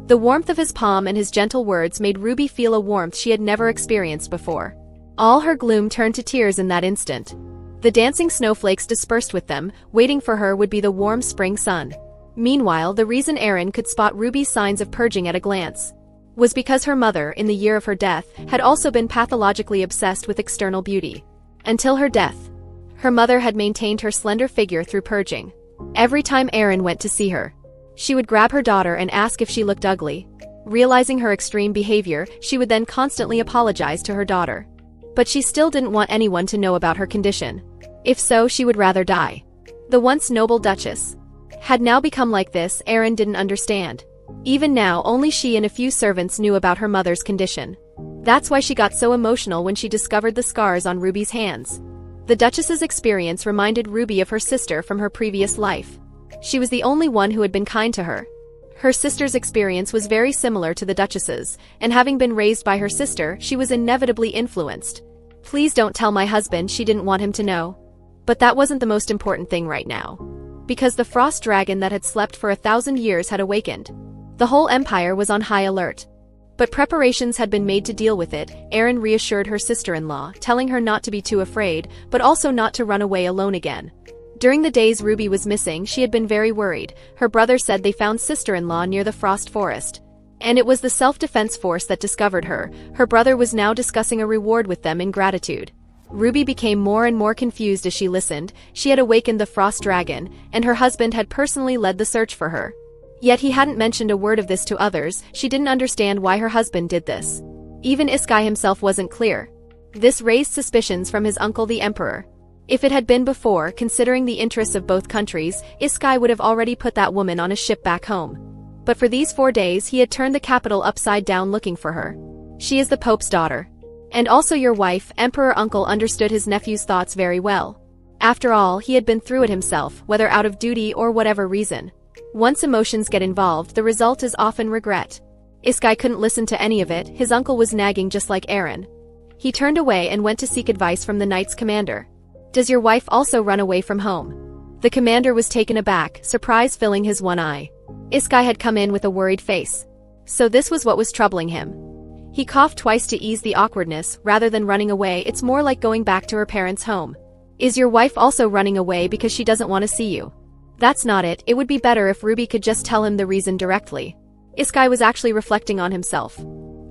The warmth of his palm and his gentle words made Ruby feel a warmth she had never experienced before. All her gloom turned to tears in that instant. The dancing snowflakes dispersed with them, waiting for her would be the warm spring sun. Meanwhile, the reason Aaron could spot Ruby's signs of purging at a glance was because her mother, in the year of her death, had also been pathologically obsessed with external beauty. Until her death, her mother had maintained her slender figure through purging. Every time Aaron went to see her, she would grab her daughter and ask if she looked ugly. Realizing her extreme behavior, she would then constantly apologize to her daughter. But she still didn't want anyone to know about her condition. If so, she would rather die. The once noble Duchess had now become like this. Aaron didn't understand. Even now, only she and a few servants knew about her mother's condition. That's why she got so emotional when she discovered the scars on Ruby's hands. The Duchess's experience reminded Ruby of her sister from her previous life. She was the only one who had been kind to her. Her sister's experience was very similar to the Duchess's, and having been raised by her sister, she was inevitably influenced. Please don't tell my husband, she didn't want him to know. But that wasn't the most important thing right now. Because the frost dragon that had slept for 1,000 years had awakened. The whole empire was on high alert. But preparations had been made to deal with it. Aaron reassured her sister-in-law, telling her not to be too afraid, but also not to run away alone again. During the days Ruby was missing, she had been very worried. Her brother said they found sister-in-law near the frost forest. And it was the self-defense force that discovered her. Her brother was now discussing a reward with them in gratitude. Ruby became more and more confused as she listened. She had awakened the frost dragon, and her husband had personally led the search for her. Yet he hadn't mentioned a word of this to others. She didn't understand why her husband did this. Even Iskai himself wasn't clear. This raised suspicions from his uncle the emperor. If it had been before, considering the interests of both countries, Iskai would have already put that woman on a ship back home. But for these 4 days he had turned the capital upside down looking for her. She is the Pope's daughter. And also your wife. Emperor Uncle understood his nephew's thoughts very well. After all, he had been through it himself, whether out of duty or whatever reason. Once emotions get involved, the result is often regret. Iskai couldn't listen to any of it. His uncle was nagging just like Aaron. He turned away and went to seek advice from the knight's commander. Does your wife also run away from home? The commander was taken aback, surprise filling his one eye. Iskai had come in with a worried face. So this was what was troubling him. He coughed twice to ease the awkwardness. Rather than running away, it's more like going back to her parents' home. Is your wife also running away because she doesn't want to see you? That's not it. It would be better if Ruby could just tell him the reason directly. Iskai was actually reflecting on himself.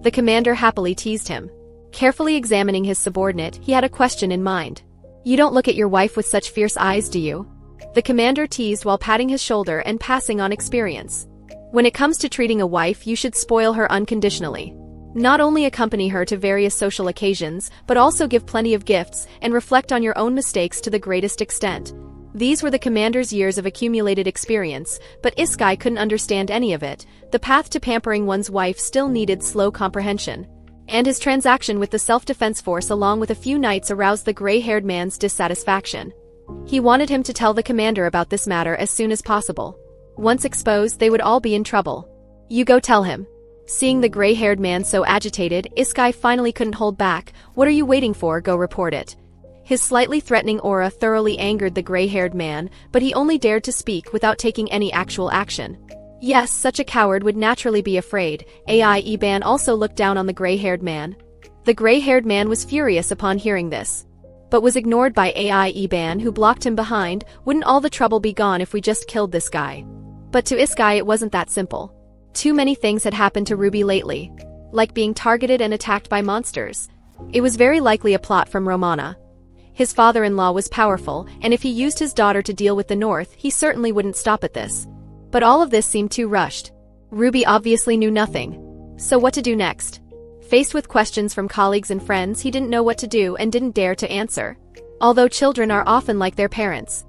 The commander happily teased him. Carefully examining his subordinate, he had a question in mind. You don't look at your wife with such fierce eyes, do you? The commander teased while patting his shoulder and passing on experience. When it comes to treating a wife, you should spoil her unconditionally. Not only accompany her to various social occasions, but also give plenty of gifts and reflect on your own mistakes to the greatest extent. These were the commander's years of accumulated experience, but Iskai couldn't understand any of it. The path to pampering one's wife still needed slow comprehension. And his transaction with the self-defense force along with a few knights aroused the gray-haired man's dissatisfaction. He wanted him to tell the commander about this matter as soon as possible. Once exposed, they would all be in trouble. You go tell him. Seeing the gray-haired man so agitated, Iskai finally couldn't hold back. What are you waiting for? Go report it. His slightly threatening aura thoroughly angered the gray-haired man, but he only dared to speak without taking any actual action. Yes, such a coward would naturally be afraid. AI Eban also looked down on the gray-haired man. The gray-haired man was furious upon hearing this, but was ignored by AI Eban, who blocked him behind. Wouldn't all the trouble be gone if we just killed this guy? But to Iskai it wasn't that simple. Too many things had happened to Ruby lately, like being targeted and attacked by monsters. It was very likely a plot from Romana. His father-in-law was powerful, and if he used his daughter to deal with the North, he certainly wouldn't stop at this. But all of this seemed too rushed. Ruby obviously knew nothing. So what to do next? Faced with questions from colleagues and friends, he didn't know what to do and didn't dare to answer. Although children are often like their parents,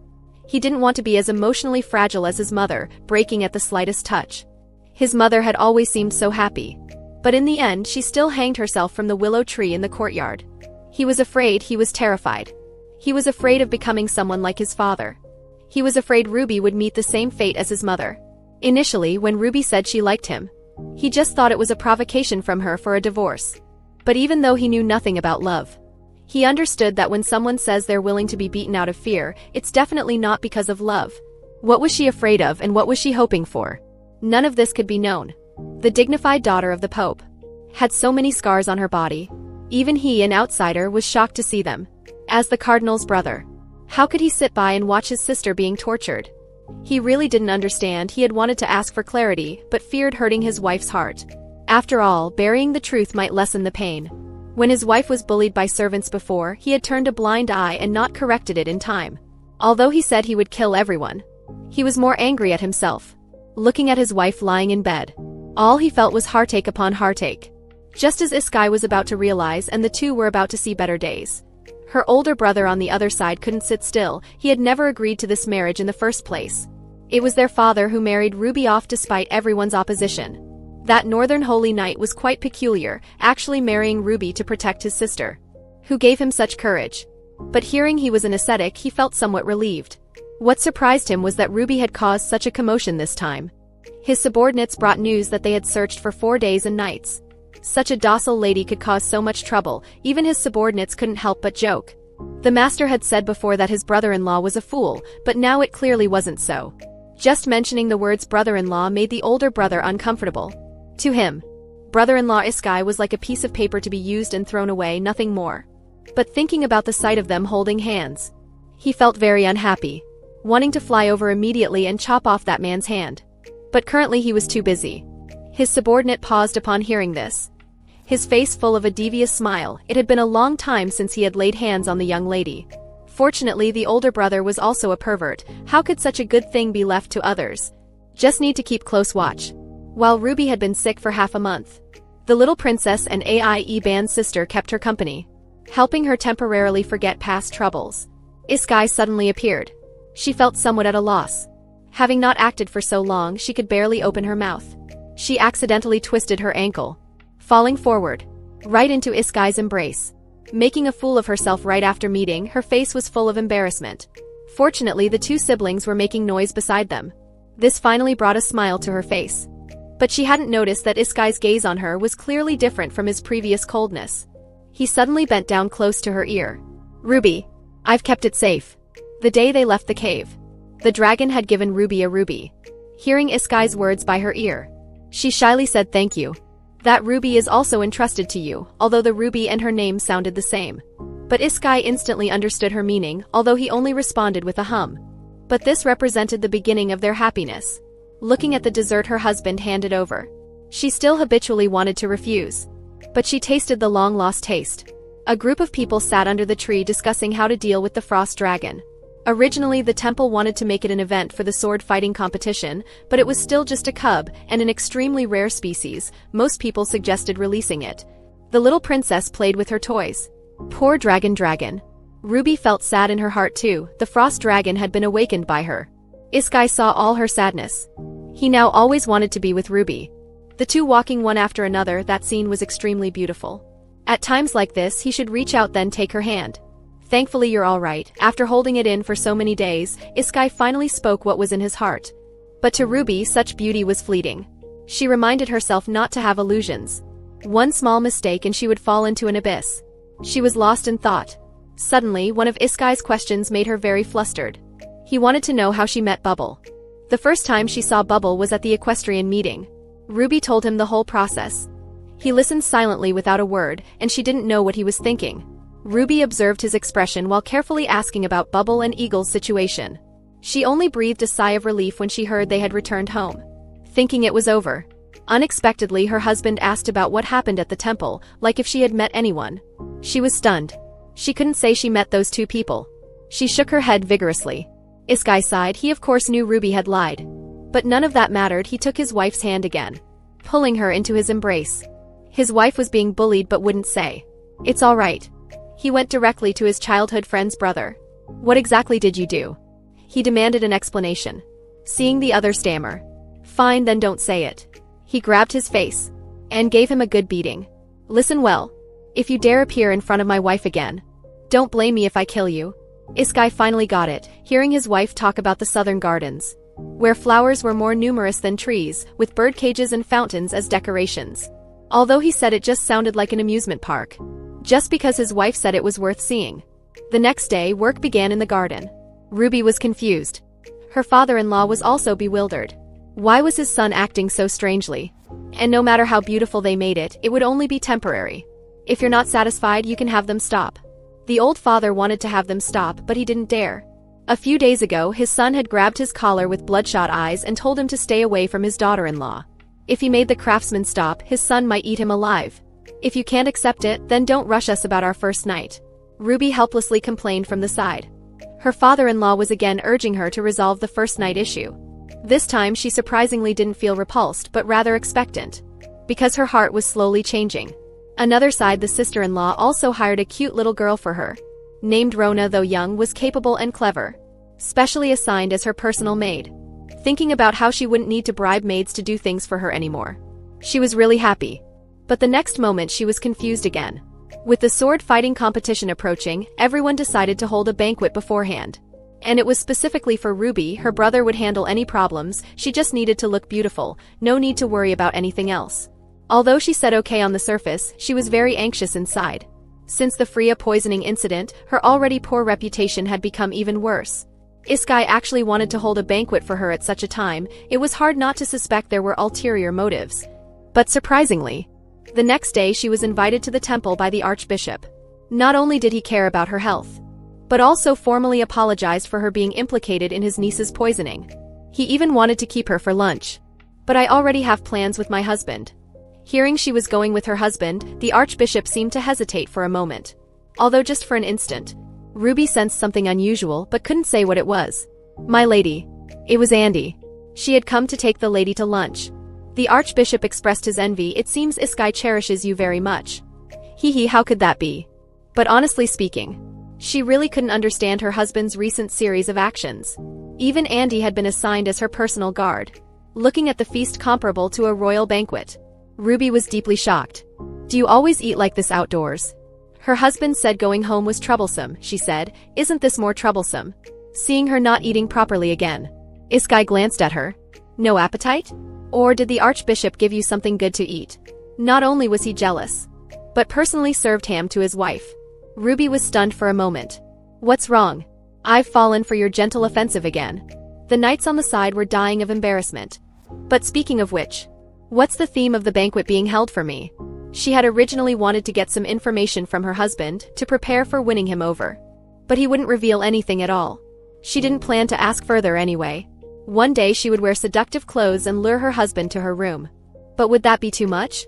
he didn't want to be as emotionally fragile as his mother, breaking at the slightest touch. His mother had always seemed so happy. But in the end, she still hanged herself from the willow tree in the courtyard. He was afraid, he was terrified. He was afraid of becoming someone like his father. He was afraid Ruby would meet the same fate as his mother. Initially, when Ruby said she liked him, he just thought it was a provocation from her for a divorce. But even though he knew nothing about love, he understood that when someone says they're willing to be beaten out of fear, it's definitely not because of love. What was she afraid of and what was she hoping for? None of this could be known. The dignified daughter of the Pope had so many scars on her body. Even he, an outsider, was shocked to see them. As the cardinal's brother, how could he sit by and watch his sister being tortured? He really didn't understand. He had wanted to ask for clarity, but feared hurting his wife's heart. After all, burying the truth might lessen the pain. When his wife was bullied by servants before, he had turned a blind eye and not corrected it in time. Although he said he would kill everyone, he was more angry at himself. Looking at his wife lying in bed, all he felt was heartache upon heartache. Just as Iskai was about to realize, and the two were about to see better days. Her older brother on the other side couldn't sit still. He had never agreed to this marriage in the first place. It was their father who married Ruby off despite everyone's opposition. That Northern Holy Knight was quite peculiar, actually marrying Ruby to protect his sister. Who gave him such courage? But hearing he was an ascetic, he felt somewhat relieved. What surprised him was that Ruby had caused such a commotion this time. His subordinates brought news that they had searched for 4 days and nights. Such a docile lady could cause so much trouble. Even his subordinates couldn't help but joke. The master had said before that his brother-in-law was a fool, but now it clearly wasn't so. Just mentioning the words brother-in-law made the older brother uncomfortable. To him, brother-in-law Iskai was like a piece of paper to be used and thrown away, nothing more. But thinking about the sight of them holding hands, he felt very unhappy, wanting to fly over immediately and chop off that man's hand. But currently he was too busy. His subordinate paused upon hearing this, his face full of a devious smile. It had been a long time since he had laid hands on the young lady. Fortunately, the older brother was also a pervert. How could such a good thing be left to others? Just need to keep close watch. While Ruby had been sick for half a month, the little princess and Aieban's sister kept her company, helping her temporarily forget past troubles. Iskai suddenly appeared. She felt somewhat at a loss. Having not acted for so long, she could barely open her mouth. She accidentally twisted her ankle, falling forward, right into Iskai's embrace. Making a fool of herself right after meeting, her face was full of embarrassment. Fortunately, the two siblings were making noise beside them. This finally brought a smile to her face. But she hadn't noticed that Iskai's gaze on her was clearly different from his previous coldness. He suddenly bent down close to her ear. Ruby, I've kept it safe. The day they left the cave, the dragon had given Ruby a ruby. Hearing Iskai's words by her ear, she shyly said thank you. That ruby is also entrusted to you, although the ruby and her name sounded the same. But Iskai instantly understood her meaning, although he only responded with a hum. But this represented the beginning of their happiness. Looking at the dessert her husband handed over, she still habitually wanted to refuse. But she tasted the long-lost taste. A group of people sat under the tree discussing how to deal with the frost dragon. Originally, the temple wanted to make it an event for the sword fighting competition, but it was still just a cub and an extremely rare species. Most people suggested releasing it. The little princess played with her toys. Poor dragon. Ruby felt sad in her heart too. The frost dragon had been awakened by her. Iskai saw all her sadness. He now always wanted to be with Ruby. The two walking one after another, that scene was extremely beautiful. At times like this, he should reach out then take her hand. Thankfully you're all right. After holding it in for so many days, Iskai finally spoke what was in his heart. But to Ruby, such beauty was fleeting. She reminded herself not to have illusions. One small mistake and she would fall into an abyss. She was lost in thought. Suddenly, one of Iskai's questions made her very flustered. He wanted to know how she met Bubble. The first time she saw Bubble was at the equestrian meeting. Ruby told him the whole process. He listened silently without a word, and she didn't know what he was thinking. Ruby observed his expression while carefully asking about Bubble and Eagle's situation. She only breathed a sigh of relief when she heard they had returned home, thinking it was over. Unexpectedly, her husband asked about what happened at the temple, like if she had met anyone. She was stunned. She couldn't say she met those two people. She shook her head vigorously. Iskai sighed. He of course knew Ruby had lied. But none of that mattered. He took his wife's hand again, pulling her into his embrace. His wife was being bullied but wouldn't say. It's all right. He went directly to his childhood friend's brother. What exactly did you do? He demanded an explanation. Seeing the other stammer. Fine, then don't say it. He grabbed his face and gave him a good beating. Listen well. If you dare appear in front of my wife again, don't blame me if I kill you. Iskai finally got it, hearing his wife talk about the southern gardens, where flowers were more numerous than trees, with bird cages and fountains as decorations. Although he said it just sounded like an amusement park, just because his wife said it was worth seeing. The next day, work began in the garden. Ruby was confused. Her father-in-law was also bewildered. Why was his son acting so strangely? And no matter how beautiful they made it, it would only be temporary. If you're not satisfied, you can have them stop. The old father wanted to have them stop, but he didn't dare. A few days ago, his son had grabbed his collar with bloodshot eyes and told him to stay away from his daughter-in-law. If he made the craftsman stop, his son might eat him alive. If you can't accept it, then don't rush us about our first night. Ruby helplessly complained from the side. Her father-in-law was again urging her to resolve the first night issue. This time she surprisingly didn't feel repulsed but rather expectant. Because her heart was slowly changing. Another side, the sister-in-law also hired a cute little girl for her. Named Rona, though young, was capable and clever. Specially assigned as her personal maid. Thinking about how she wouldn't need to bribe maids to do things for her anymore. She was really happy. But the next moment she was confused again. With the sword fighting competition approaching, everyone decided to hold a banquet beforehand. And it was specifically for Ruby. Her brother would handle any problems, she just needed to look beautiful, no need to worry about anything else. Although she said okay on the surface, she was very anxious inside. Since the Freya poisoning incident, her already poor reputation had become even worse. Iskai actually wanted to hold a banquet for her at such a time, it was hard not to suspect there were ulterior motives. But surprisingly, the next day she was invited to the temple by the Archbishop. Not only did he care about her health, but also formally apologized for her being implicated in his niece's poisoning. He even wanted to keep her for lunch. But I already have plans with my husband. Hearing she was going with her husband, the Archbishop seemed to hesitate for a moment. Although just for an instant. Ruby sensed something unusual but couldn't say what it was. My lady. It was Andy. She had come to take the lady to lunch. The Archbishop expressed his envy. It seems Iskai cherishes you very much. Hee, how could that be? But honestly speaking, she really couldn't understand her husband's recent series of actions. Even Andy had been assigned as her personal guard. Looking at the feast comparable to a royal banquet. Ruby was deeply shocked. Do you always eat like this outdoors? Her husband said going home was troublesome, she said. Isn't this more troublesome? Seeing her not eating properly again. Iskai glanced at her. No appetite? Or did the Archbishop give you something good to eat? Not only was he jealous, but personally served ham to his wife. Ruby was stunned for a moment. What's wrong? I've fallen for your gentle offensive again. The knights on the side were dying of embarrassment. But speaking of which, what's the theme of the banquet being held for me? She had originally wanted to get some information from her husband to prepare for winning him over. But he wouldn't reveal anything at all. She didn't plan to ask further anyway. One day she would wear seductive clothes and lure her husband to her room. But would that be too much?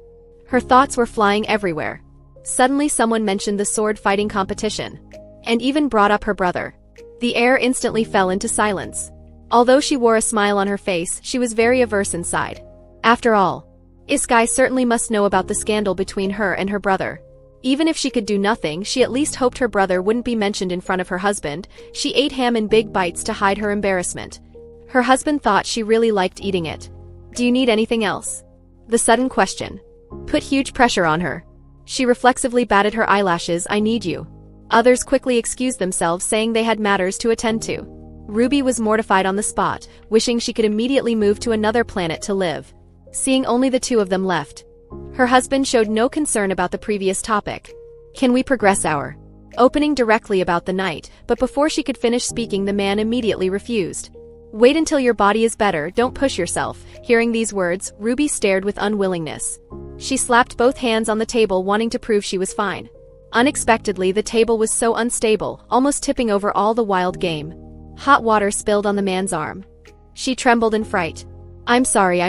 Her thoughts were flying everywhere. Suddenly someone mentioned the sword fighting competition. And even brought up her brother. The air instantly fell into silence. Although she wore a smile on her face, she was very averse inside. After all, Iskai certainly must know about the scandal between her and her brother. Even if she could do nothing, she at least hoped her brother wouldn't be mentioned in front of her husband. She ate ham in big bites to hide her embarrassment. Her husband thought she really liked eating it. Do you need anything else? The sudden question put huge pressure on her. She reflexively batted her eyelashes. I need you. Others quickly excused themselves, saying they had matters to attend to. Ruby was mortified on the spot, wishing she could immediately move to another planet to live. Seeing only the two of them left. Her husband showed no concern about the previous topic. Can we progress our opening directly about the night? But before she could finish speaking, the man immediately refused. Wait until your body is better, don't push yourself. Hearing these words, Ruby stared with unwillingness. She slapped both hands on the table, wanting to prove she was fine. Unexpectedly, the table was so unstable, almost tipping over all the wild game. Hot water spilled on the man's arm. She trembled in fright. I'm sorry,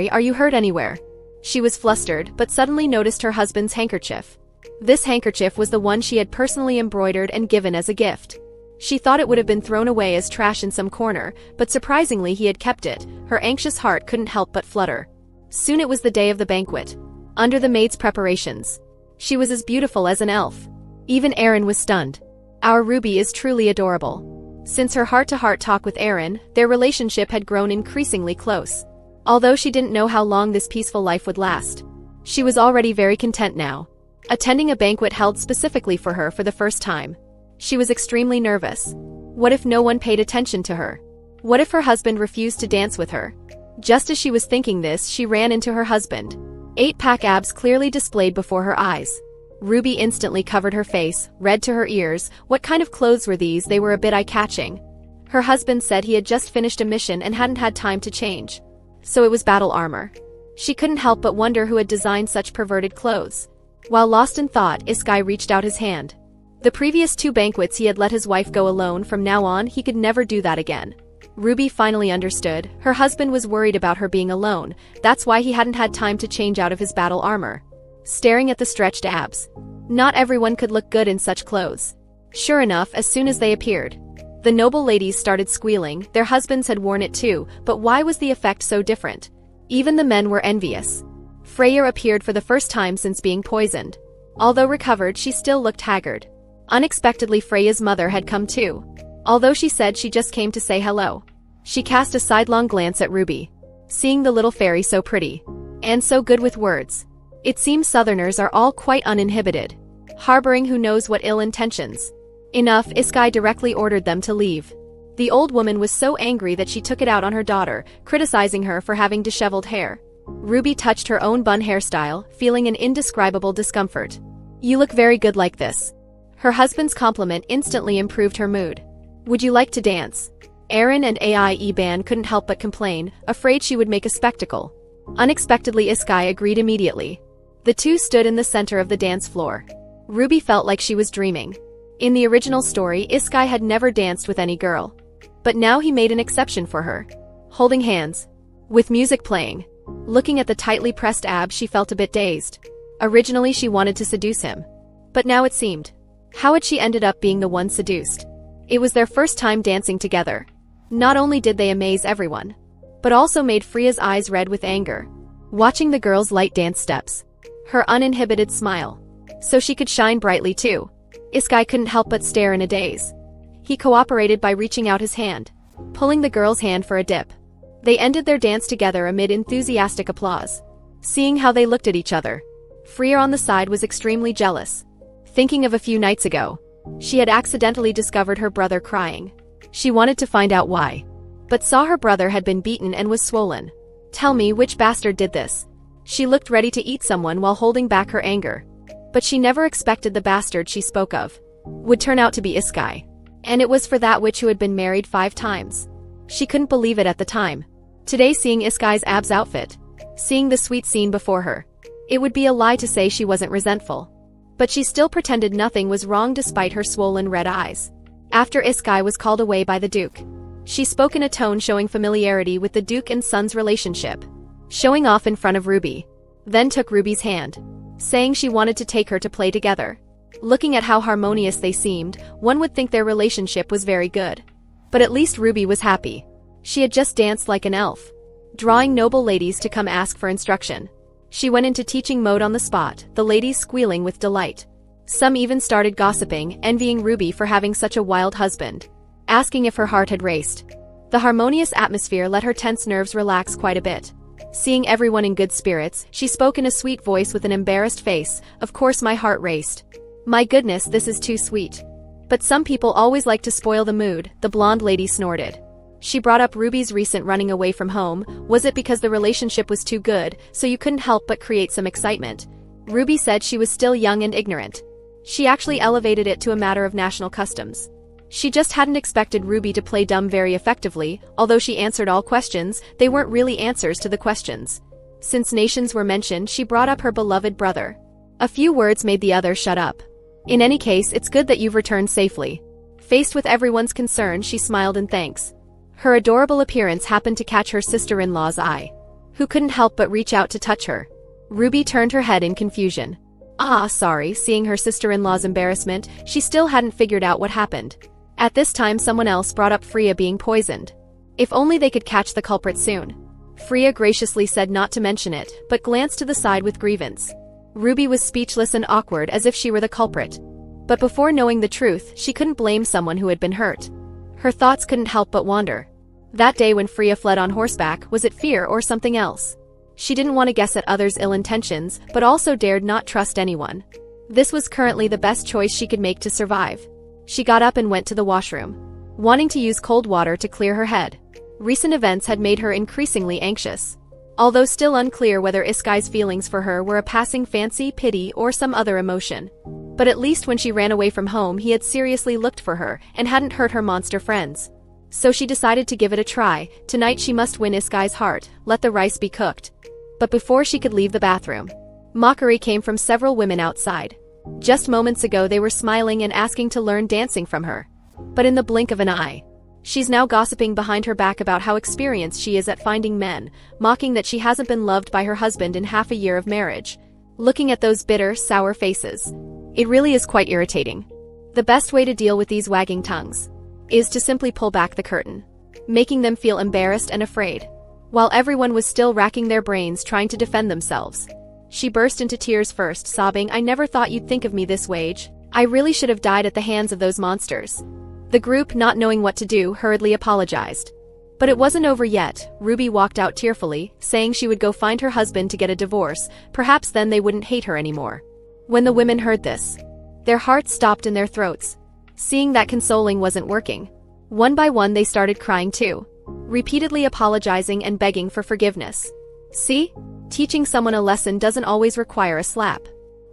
are you hurt anywhere? She was flustered, but suddenly noticed her husband's handkerchief. This handkerchief was the one she had personally embroidered and given as a gift. She thought it would have been thrown away as trash in some corner, but surprisingly he had kept it. Her anxious heart couldn't help but flutter. Soon it was the day of the banquet. Under the maid's preparations, she was as beautiful as an elf. Even Aaron was stunned. Our Ruby is truly adorable. Since her heart-to-heart talk with Aaron, their relationship had grown increasingly close. Although she didn't know how long this peaceful life would last, she was already very content now. Attending a banquet held specifically for her for the first time. She was extremely nervous. What if no one paid attention to her? What if her husband refused to dance with her? Just as she was thinking this, she ran into her husband. 8-pack abs clearly displayed before her eyes. Ruby instantly covered her face, red to her ears. What kind of clothes were these? They were a bit eye-catching. Her husband said he had just finished a mission and hadn't had time to change. So it was battle armor. She couldn't help but wonder who had designed such perverted clothes. While lost in thought, Iskai reached out his hand. The previous 2 banquets he had let his wife go alone. From now on he could never do that again. Ruby finally understood. Her husband was worried about her being alone, that's why he hadn't had time to change out of his battle armor. Staring at the stretched abs. Not everyone could look good in such clothes. Sure enough, as soon as they appeared, the noble ladies started squealing. Their husbands had worn it too, but why was the effect so different? Even the men were envious. Freya appeared for the first time since being poisoned. Although recovered, she still looked haggard. Unexpectedly, Freya's mother had come too. Although she said she just came to say hello. She cast a sidelong glance at Ruby. Seeing the little fairy so pretty. And so good with words. It seems Southerners are all quite uninhibited. Harboring who knows what ill intentions. Enough, Iskai directly ordered them to leave. The old woman was so angry that she took it out on her daughter, criticizing her for having disheveled hair. Ruby touched her own bun hairstyle, feeling an indescribable discomfort. You look very good like this. Her husband's compliment instantly improved her mood. Would you like to dance? Aaron and Aieban couldn't help but complain, afraid she would make a spectacle. Unexpectedly, Iskai agreed immediately. The two stood in the center of the dance floor. Ruby felt like she was dreaming. In the original story, Iskai had never danced with any girl. But now he made an exception for her. Holding hands. With music playing. Looking at the tightly pressed abs, she felt a bit dazed. Originally she wanted to seduce him. But now it seemed. How had she ended up being the one seduced? It was their first time dancing together. Not only did they amaze everyone, but also made Freya's eyes red with anger. Watching the girl's light dance steps. Her uninhibited smile. So she could shine brightly too. Iskai couldn't help but stare in a daze. He cooperated by reaching out his hand, pulling the girl's hand for a dip. They ended their dance together amid enthusiastic applause. Seeing how they looked at each other, Freya on the side was extremely jealous. Thinking of a few nights ago, she had accidentally discovered her brother crying. She wanted to find out why, but saw her brother had been beaten and was swollen. Tell me, which bastard did this? She looked ready to eat someone while holding back her anger. But she never expected the bastard she spoke of would turn out to be Iskai. And it was for that witch who had been married 5 times. She couldn't believe it at the time. Today, seeing Iskai's abs outfit, seeing the sweet scene before her, it would be a lie to say she wasn't resentful. But she still pretended nothing was wrong despite her swollen red eyes. After Iskai was called away by the Duke, she spoke in a tone showing familiarity with the Duke and son's relationship, showing off in front of Ruby. Then took Ruby's hand, saying she wanted to take her to play together. Looking at how harmonious they seemed, one would think their relationship was very good. But at least Ruby was happy. She had just danced like an elf, drawing noble ladies to come ask for instruction. She went into teaching mode on the spot, the ladies squealing with delight. Some even started gossiping, envying Ruby for having such a wild husband, asking if her heart had raced. The harmonious atmosphere let her tense nerves relax quite a bit. Seeing everyone in good spirits, she spoke in a sweet voice with an embarrassed face. Of course my heart raced. My goodness, this is too sweet. But some people always like to spoil the mood, the blonde lady snorted. She brought up Ruby's recent running away from home. Was it because the relationship was too good, so you couldn't help but create some excitement? Ruby said she was still young and ignorant. She actually elevated it to a matter of national customs. She just hadn't expected Ruby to play dumb very effectively. Although she answered all questions, they weren't really answers to the questions. Since nations were mentioned, she brought up her beloved brother. A few words made the other shut up. In any case, it's good that you've returned safely. Faced with everyone's concern, she smiled in thanks. Her adorable appearance happened to catch her sister-in-law's eye, who couldn't help but reach out to touch her. Ruby turned her head in confusion. Ah, sorry. Seeing her sister-in-law's embarrassment, she still hadn't figured out what happened. At this time, someone else brought up Freya being poisoned. If only they could catch the culprit soon. Freya graciously said not to mention it, but glanced to the side with grievance. Ruby was speechless and awkward, as if she were the culprit. But before knowing the truth, she couldn't blame someone who had been hurt. Her thoughts couldn't help but wander. That day when Freya fled on horseback, was it fear or something else? She didn't want to guess at others' ill intentions, but also dared not trust anyone. This was currently the best choice she could make to survive. She got up and went to the washroom, wanting to use cold water to clear her head. Recent events had made her increasingly anxious. Although still unclear whether Iskai's feelings for her were a passing fancy, pity, or some other emotion. But at least when she ran away from home, he had seriously looked for her and hadn't hurt her monster friends. So she decided to give it a try. Tonight she must win Iskai's heart, let the rice be cooked. But before she could leave the bathroom, mockery came from several women outside. Just moments ago they were smiling and asking to learn dancing from her. But in the blink of an eye, she's now gossiping behind her back about how experienced she is at finding men, mocking that she hasn't been loved by her husband in half a year of marriage. Looking at those bitter, sour faces, it really is quite irritating. The best way to deal with these wagging tongues is to simply pull back the curtain, making them feel embarrassed and afraid. While everyone was still racking their brains trying to defend themselves, she burst into tears first, sobbing, "I never thought you'd think of me this way. I really should have died at the hands of those monsters." The group, not knowing what to do, hurriedly apologized. But it wasn't over yet. Ruby walked out tearfully, saying she would go find her husband to get a divorce, perhaps then they wouldn't hate her anymore. When the women heard this, their hearts stopped in their throats. Seeing that consoling wasn't working, one by one they started crying too, repeatedly apologizing and begging for forgiveness. See? Teaching someone a lesson doesn't always require a slap.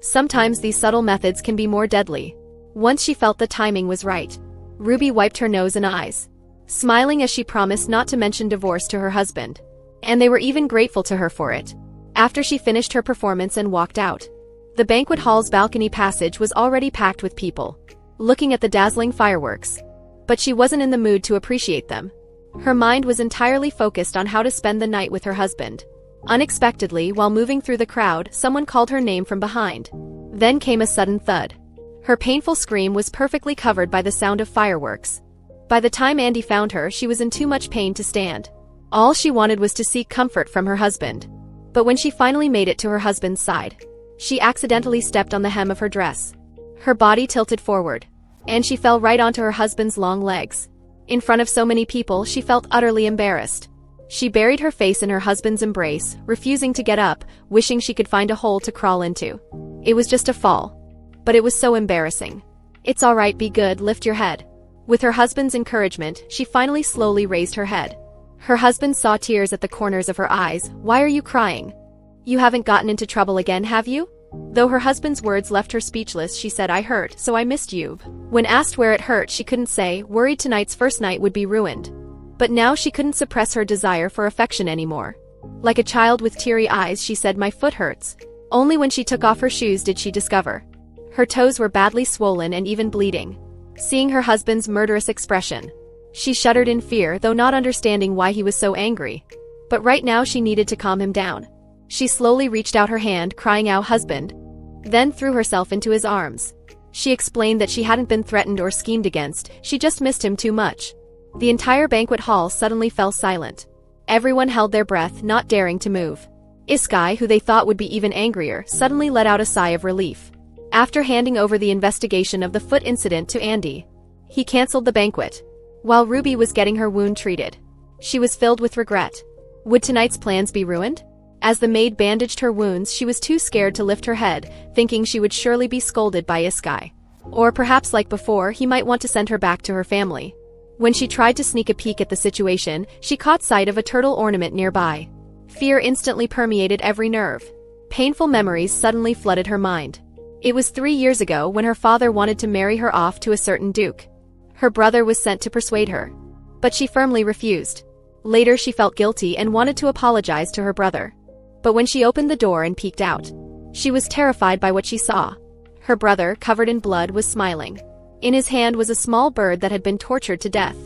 Sometimes these subtle methods can be more deadly. Once she felt the timing was right, Ruby wiped her nose and eyes, smiling as she promised not to mention divorce to her husband. And they were even grateful to her for it. After she finished her performance and walked out, the banquet hall's balcony passage was already packed with people, looking at the dazzling fireworks. But she wasn't in the mood to appreciate them. Her mind was entirely focused on how to spend the night with her husband. Unexpectedly, while moving through the crowd, someone called her name from behind. Then came a sudden thud. Her painful scream was perfectly covered by the sound of fireworks. By the time Andy found her, she was in too much pain to stand. All she wanted was to seek comfort from her husband. But when she finally made it to her husband's side, she accidentally stepped on the hem of her dress. Her body tilted forward, and she fell right onto her husband's long legs. In front of so many people, she felt utterly embarrassed. She buried her face in her husband's embrace, refusing to get up, wishing she could find a hole to crawl into. It was just a fall. But it was so embarrassing. "It's all right, be good, lift your head." With her husband's encouragement, she finally slowly raised her head. Her husband saw tears at the corners of her eyes. "Why are you crying? You haven't gotten into trouble again, have you?" Though her husband's words left her speechless, she said, "I hurt, so I missed you." When asked where it hurt, she couldn't say, worried tonight's first night would be ruined. But now she couldn't suppress her desire for affection anymore. Like a child with teary eyes, she said, "My foot hurts." Only when she took off her shoes did she discover her toes were badly swollen and even bleeding. Seeing her husband's murderous expression, she shuddered in fear, though not understanding why he was so angry. But right now she needed to calm him down. She slowly reached out her hand, crying out, "Husband," then threw herself into his arms. She explained that she hadn't been threatened or schemed against, she just missed him too much. The entire banquet hall suddenly fell silent. Everyone held their breath, not daring to move. Iskai, who they thought would be even angrier, suddenly let out a sigh of relief. After handing over the investigation of the foot incident to Andy, he canceled the banquet. While Ruby was getting her wound treated, she was filled with regret. Would tonight's plans be ruined? As the maid bandaged her wounds, she was too scared to lift her head, thinking she would surely be scolded by Iskai. Or perhaps like before, he might want to send her back to her family. When she tried to sneak a peek at the situation, she caught sight of a turtle ornament nearby. Fear instantly permeated every nerve. Painful memories suddenly flooded her mind. It was 3 years ago when her father wanted to marry her off to a certain duke. Her brother was sent to persuade her, but she firmly refused. Later she felt guilty and wanted to apologize to her brother. But when she opened the door and peeked out, she was terrified by what she saw. Her brother, covered in blood, was smiling. In his hand was a small bird that had been tortured to death.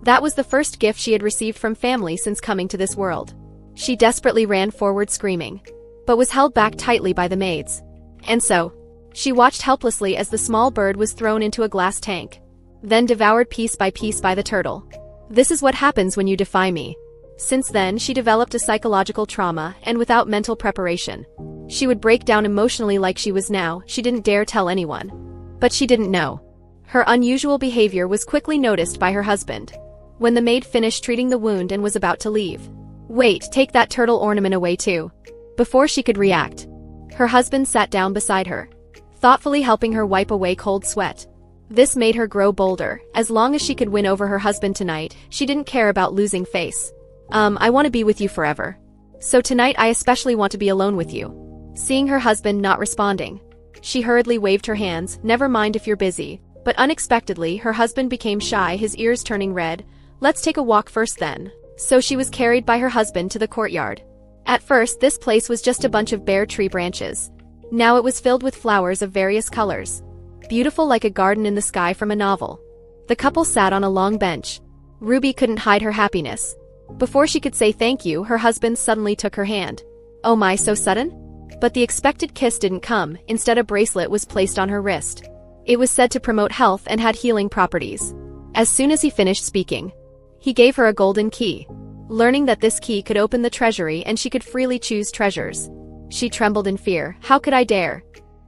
That was the first gift she had received from family since coming to this world. She desperately ran forward screaming, but was held back tightly by the maids. And so, she watched helplessly as the small bird was thrown into a glass tank, then devoured piece by the turtle. "This is what happens when you defy me." Since then, she developed a psychological trauma, and without mental preparation, she would break down emotionally like she was now. She didn't dare tell anyone. But she didn't know. Her unusual behavior was quickly noticed by her husband. When the maid finished treating the wound and was about to leave, "Wait, take that turtle ornament away too." Before she could react, her husband sat down beside her, thoughtfully helping her wipe away cold sweat. This made her grow bolder. As long as she could win over her husband tonight, she didn't care about losing face. I want to be with you forever. So tonight I especially want to be alone with you." Seeing her husband not responding, she hurriedly waved her hands, "Never mind if you're busy." But unexpectedly, her husband became shy, his ears turning red. "Let's take a walk first then." So she was carried by her husband to the courtyard. At first, this place was just a bunch of bare tree branches. Now it was filled with flowers of various colors. Beautiful like a garden in the sky from a novel. The couple sat on a long bench. Ruby couldn't hide her happiness. Before she could say thank you, her husband suddenly took her hand. Oh my, so sudden? But the expected kiss didn't come, instead a bracelet was placed on her wrist. It was said to promote health and had healing properties. As soon as he finished speaking, he gave her a golden key. Learning that this key could open the treasury and she could freely choose treasures. She trembled in fear. How could I dare?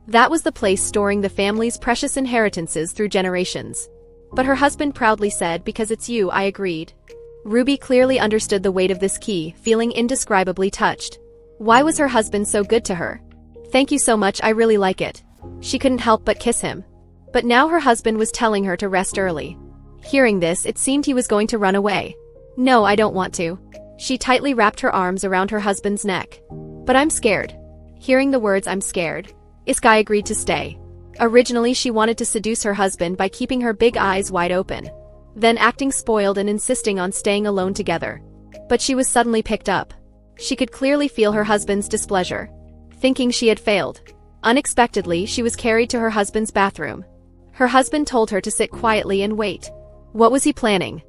That was the place storing the family's precious inheritances through generations. But her husband proudly said, because it's you, I agreed. Ruby clearly understood the weight of this key, feeling indescribably touched. Why was her husband so good to her? Thank you so much, I really like it. She couldn't help but kiss him. But now her husband was telling her to rest early. Hearing this, it seemed he was going to run away. No, I don't want to. She tightly wrapped her arms around her husband's neck. But I'm scared. Hearing the words I'm scared, Iskai agreed to stay. Originally she wanted to seduce her husband by keeping her big eyes wide open. Then acting spoiled and insisting on staying alone together. But she was suddenly picked up. She could clearly feel her husband's displeasure. Thinking she had failed. Unexpectedly, she was carried to her husband's bathroom. Her husband told her to sit quietly and wait. What was he planning?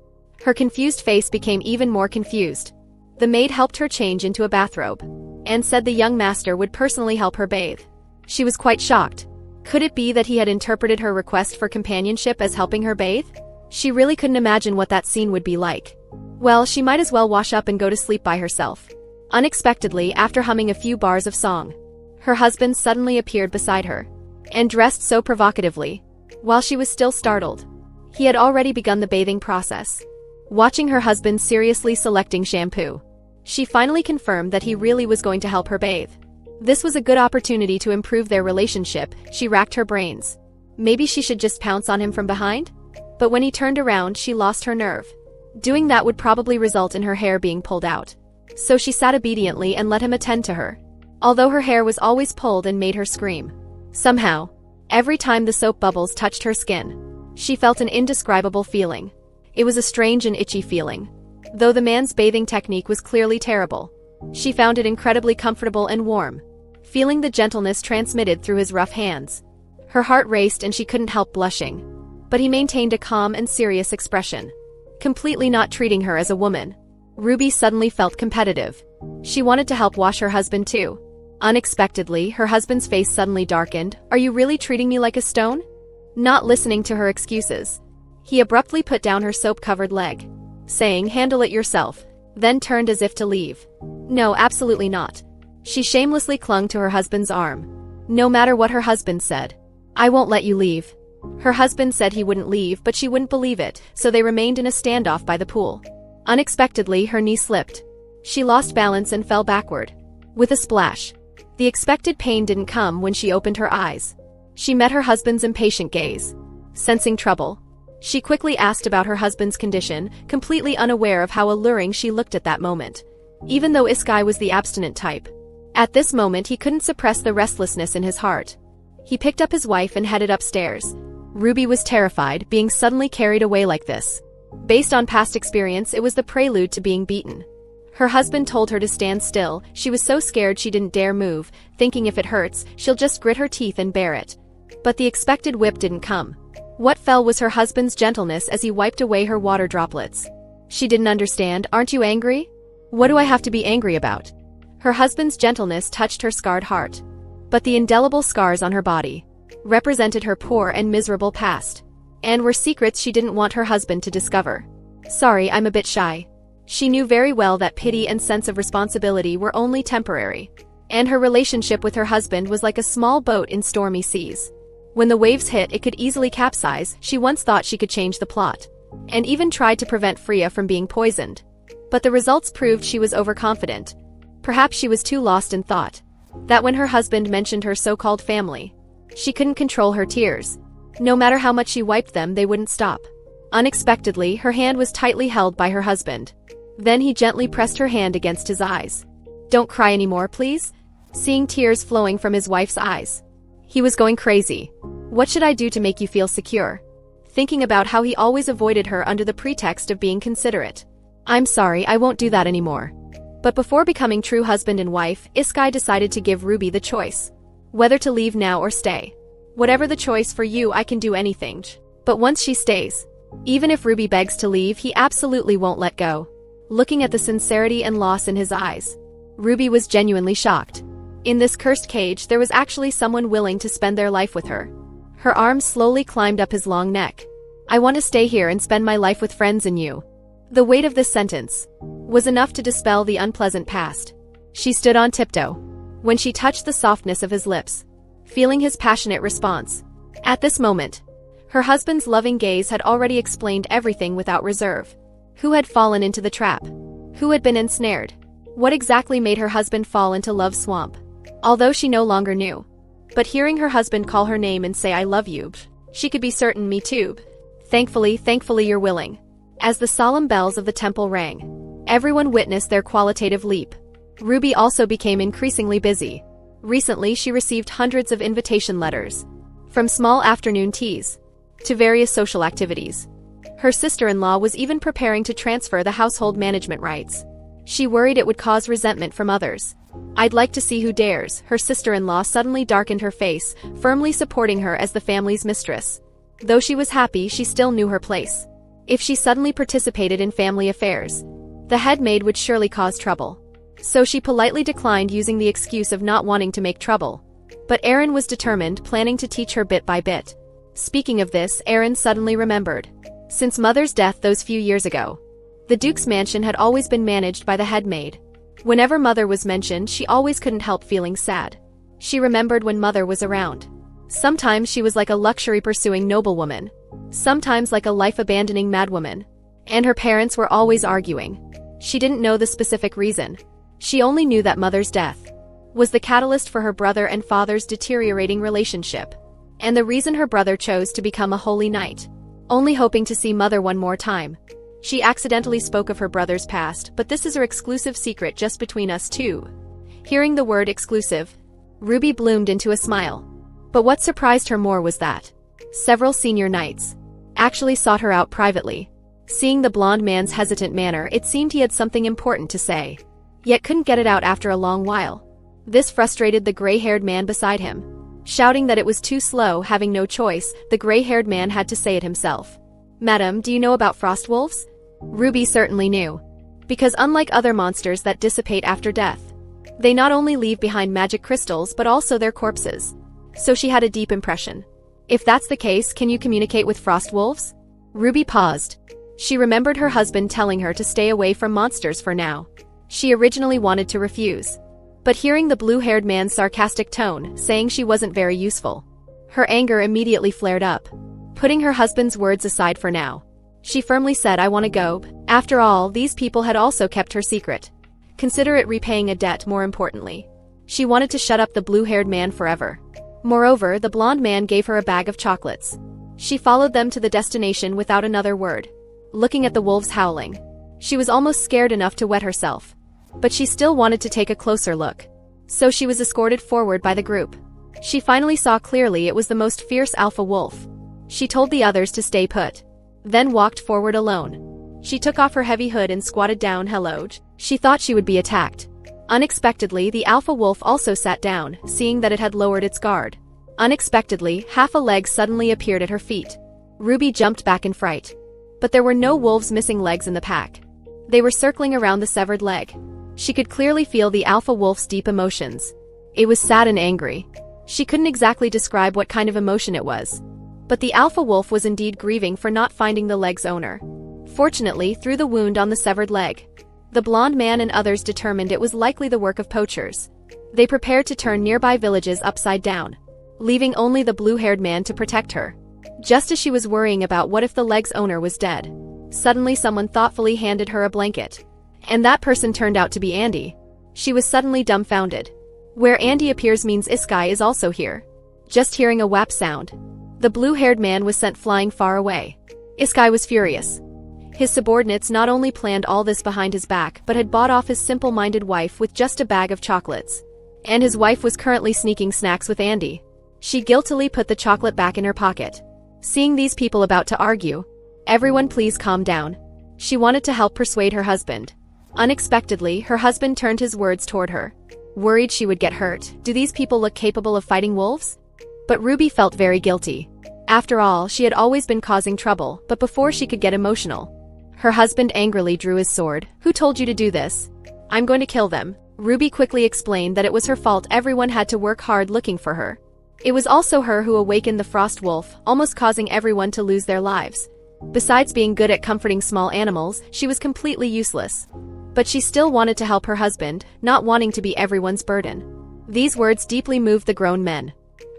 Her confused face became even more confused. The maid helped her change into a bathrobe, and said the young master would personally help her bathe. She was quite shocked. Could it be that he had interpreted her request for companionship as helping her bathe? She really couldn't imagine what that scene would be like. Well, she might as well wash up and go to sleep by herself. Unexpectedly, after humming a few bars of song, her husband suddenly appeared beside her, and dressed so provocatively. While she was still startled, he had already begun the bathing process. Watching her husband seriously selecting shampoo, she finally confirmed that he really was going to help her bathe. This was a good opportunity to improve their relationship. She racked her brains. Maybe she should just pounce on him from behind? But when he turned around, she lost her nerve. Doing that would probably result in her hair being pulled out. So she sat obediently and let him attend to her. Although her hair was always pulled and made her scream. Somehow, every time the soap bubbles touched her skin, she felt an indescribable feeling. It was a strange and itchy feeling. Though the man's bathing technique was clearly terrible, she found it incredibly comfortable and warm. Feeling the gentleness transmitted through his rough hands, her heart raced and she couldn't help blushing. But he maintained a calm and serious expression, completely not treating her as a woman. Ruby suddenly felt competitive. She wanted to help wash her husband too. Unexpectedly, her husband's face suddenly darkened. Are you really treating me like a stone? Not listening to her excuses, he abruptly put down her soap-covered leg, saying, handle it yourself, then turned as if to leave. No, absolutely not. She shamelessly clung to her husband's arm. No matter what her husband said, I won't let you leave. Her husband said he wouldn't leave, but she wouldn't believe it, so they remained in a standoff by the pool. Unexpectedly, her knee slipped. She lost balance and fell backward. With a splash. The expected pain didn't come when she opened her eyes. She met her husband's impatient gaze. Sensing trouble, she quickly asked about her husband's condition, completely unaware of how alluring she looked at that moment. Even though Iskai was the abstinent type, at this moment he couldn't suppress the restlessness in his heart. He picked up his wife and headed upstairs. Ruby was terrified, being suddenly carried away like this. Based on past experience, it was the prelude to being beaten. Her husband told her to stand still. She was so scared she didn't dare move, thinking if it hurts, she'll just grit her teeth and bear it. But the expected whip didn't come. What fell was her husband's gentleness as he wiped away her water droplets. She didn't understand. Aren't you angry? What do I have to be angry about? Her husband's gentleness touched her scarred heart. But the indelible scars on her body represented her poor and miserable past, and were secrets she didn't want her husband to discover. Sorry, I'm a bit shy. She knew very well that pity and sense of responsibility were only temporary, and her relationship with her husband was like a small boat in stormy seas. When the waves hit, it could easily capsize. She once thought she could change the plot, and even tried to prevent Freya from being poisoned. But the results proved she was overconfident. Perhaps she was too lost in thought that when her husband mentioned her so-called family, she couldn't control her tears. No matter how much she wiped them, they wouldn't stop. Unexpectedly, her hand was tightly held by her husband. Then he gently pressed her hand against his eyes. Don't cry anymore, please. Seeing tears flowing from his wife's eyes, he was going crazy. What should I do to make you feel secure? Thinking about how he always avoided her under the pretext of being considerate. I'm sorry, I won't do that anymore. But before becoming true husband and wife, Iskai decided to give Ruby the choice. Whether to leave now or stay. Whatever the choice for you, I can do anything. But once she stays. Even if Ruby begs to leave, he absolutely won't let go. Looking at the sincerity and loss in his eyes, Ruby was genuinely shocked. In this cursed cage, there was actually someone willing to spend their life with her. Her arms slowly climbed up his long neck. I want to stay here and spend my life with friends and you. The weight of this sentence was enough to dispel the unpleasant past. She stood on tiptoe when she touched the softness of his lips, feeling his passionate response. At this moment, her husband's loving gaze had already explained everything without reserve. Who had fallen into the trap? Who had been ensnared? What exactly made her husband fall into love's swamp? Although she no longer knew. But hearing her husband call her name and say I love you, she could be certain me too. Thankfully you're willing. As the solemn bells of the temple rang, everyone witnessed their qualitative leap. Ruby also became increasingly busy. Recently she received hundreds of invitation letters. From small afternoon teas to various social activities. Her sister-in-law was even preparing to transfer the household management rights. She worried it would cause resentment from others. I'd like to see who dares. Her sister-in-law suddenly darkened her face, firmly supporting her as the family's mistress. Though she was happy, she still knew her place. If she suddenly participated in family affairs, the head maid would surely cause trouble. So she politely declined, using the excuse of not wanting to make trouble. But Aaron was determined, planning to teach her bit by bit. Speaking of this, Aaron suddenly remembered. Since Mother's death those few years ago, the Duke's mansion had always been managed by the head maid. Whenever Mother was mentioned, she always couldn't help feeling sad. She remembered when Mother was around. Sometimes she was like a luxury-pursuing noblewoman. Sometimes like a life-abandoning madwoman. And her parents were always arguing. She didn't know the specific reason. She only knew that Mother's death was the catalyst for her brother and father's deteriorating relationship. And the reason her brother chose to become a holy knight, only hoping to see Mother one more time. She accidentally spoke of her brother's past, but this is her exclusive secret just between us two. Hearing the word exclusive, Ruby bloomed into a smile. But what surprised her more was that several senior knights actually sought her out privately. Seeing the blonde man's hesitant manner, it seemed he had something important to say, yet couldn't get it out after a long while. This frustrated the gray-haired man beside him. Shouting that it was too slow, having no choice, the gray-haired man had to say it himself. Madam, do you know about frost wolves? Ruby certainly knew. Because unlike other monsters that dissipate after death, they not only leave behind magic crystals but also their corpses. So she had a deep impression. If that's the case, can you communicate with frost wolves? Ruby paused. She remembered her husband telling her to stay away from monsters for now. She originally wanted to refuse. But hearing the blue-haired man's sarcastic tone, saying she wasn't very useful, her anger immediately flared up. Putting her husband's words aside for now, she firmly said, I want to go. After all, these people had also kept her secret. Consider it repaying a debt, more importantly. She wanted to shut up the blue-haired man forever. Moreover, the blonde man gave her a bag of chocolates. She followed them to the destination without another word. Looking at the wolves howling, she was almost scared enough to wet herself. But she still wanted to take a closer look. So she was escorted forward by the group. She finally saw clearly it was the most fierce alpha wolf. She told the others to stay put, then walked forward alone. She took off her heavy hood and squatted down. Hello. She thought she would be attacked. Unexpectedly, the alpha wolf also sat down, seeing that it had lowered its guard. Unexpectedly, half a leg suddenly appeared at her feet. Ruby jumped back in fright. But there were no wolves missing legs in the pack. They were circling around the severed leg. She could clearly feel the alpha wolf's deep emotions. It was sad and angry. She couldn't exactly describe what kind of emotion it was. But the alpha wolf was indeed grieving for not finding the leg's owner. Fortunately, through the wound on the severed leg, the blonde man and others determined it was likely the work of poachers. They prepared to turn nearby villages upside down, leaving only the blue-haired man to protect her. Just as she was worrying about what if the leg's owner was dead, suddenly someone thoughtfully handed her a blanket. And that person turned out to be Andy. She was suddenly dumbfounded. Where Andy appears means Iskai is also here. Just hearing a whap sound, the blue-haired man was sent flying far away. Iskai was furious. His subordinates not only planned all this behind his back but had bought off his simple-minded wife with just a bag of chocolates. And his wife was currently sneaking snacks with Andy. She guiltily put the chocolate back in her pocket. Seeing these people about to argue, everyone please calm down. She wanted to help persuade her husband. Unexpectedly, her husband turned his words toward her. Worried she would get hurt. Do these people look capable of fighting wolves? But Ruby felt very guilty. After all, she had always been causing trouble, but before she could get emotional. Her husband angrily drew his sword. Who told you to do this? I'm going to kill them. Ruby quickly explained that it was her fault everyone had to work hard looking for her. It was also her who awakened the frost wolf, almost causing everyone to lose their lives. Besides being good at comforting small animals, she was completely useless. But she still wanted to help her husband, not wanting to be everyone's burden. These words deeply moved the grown men.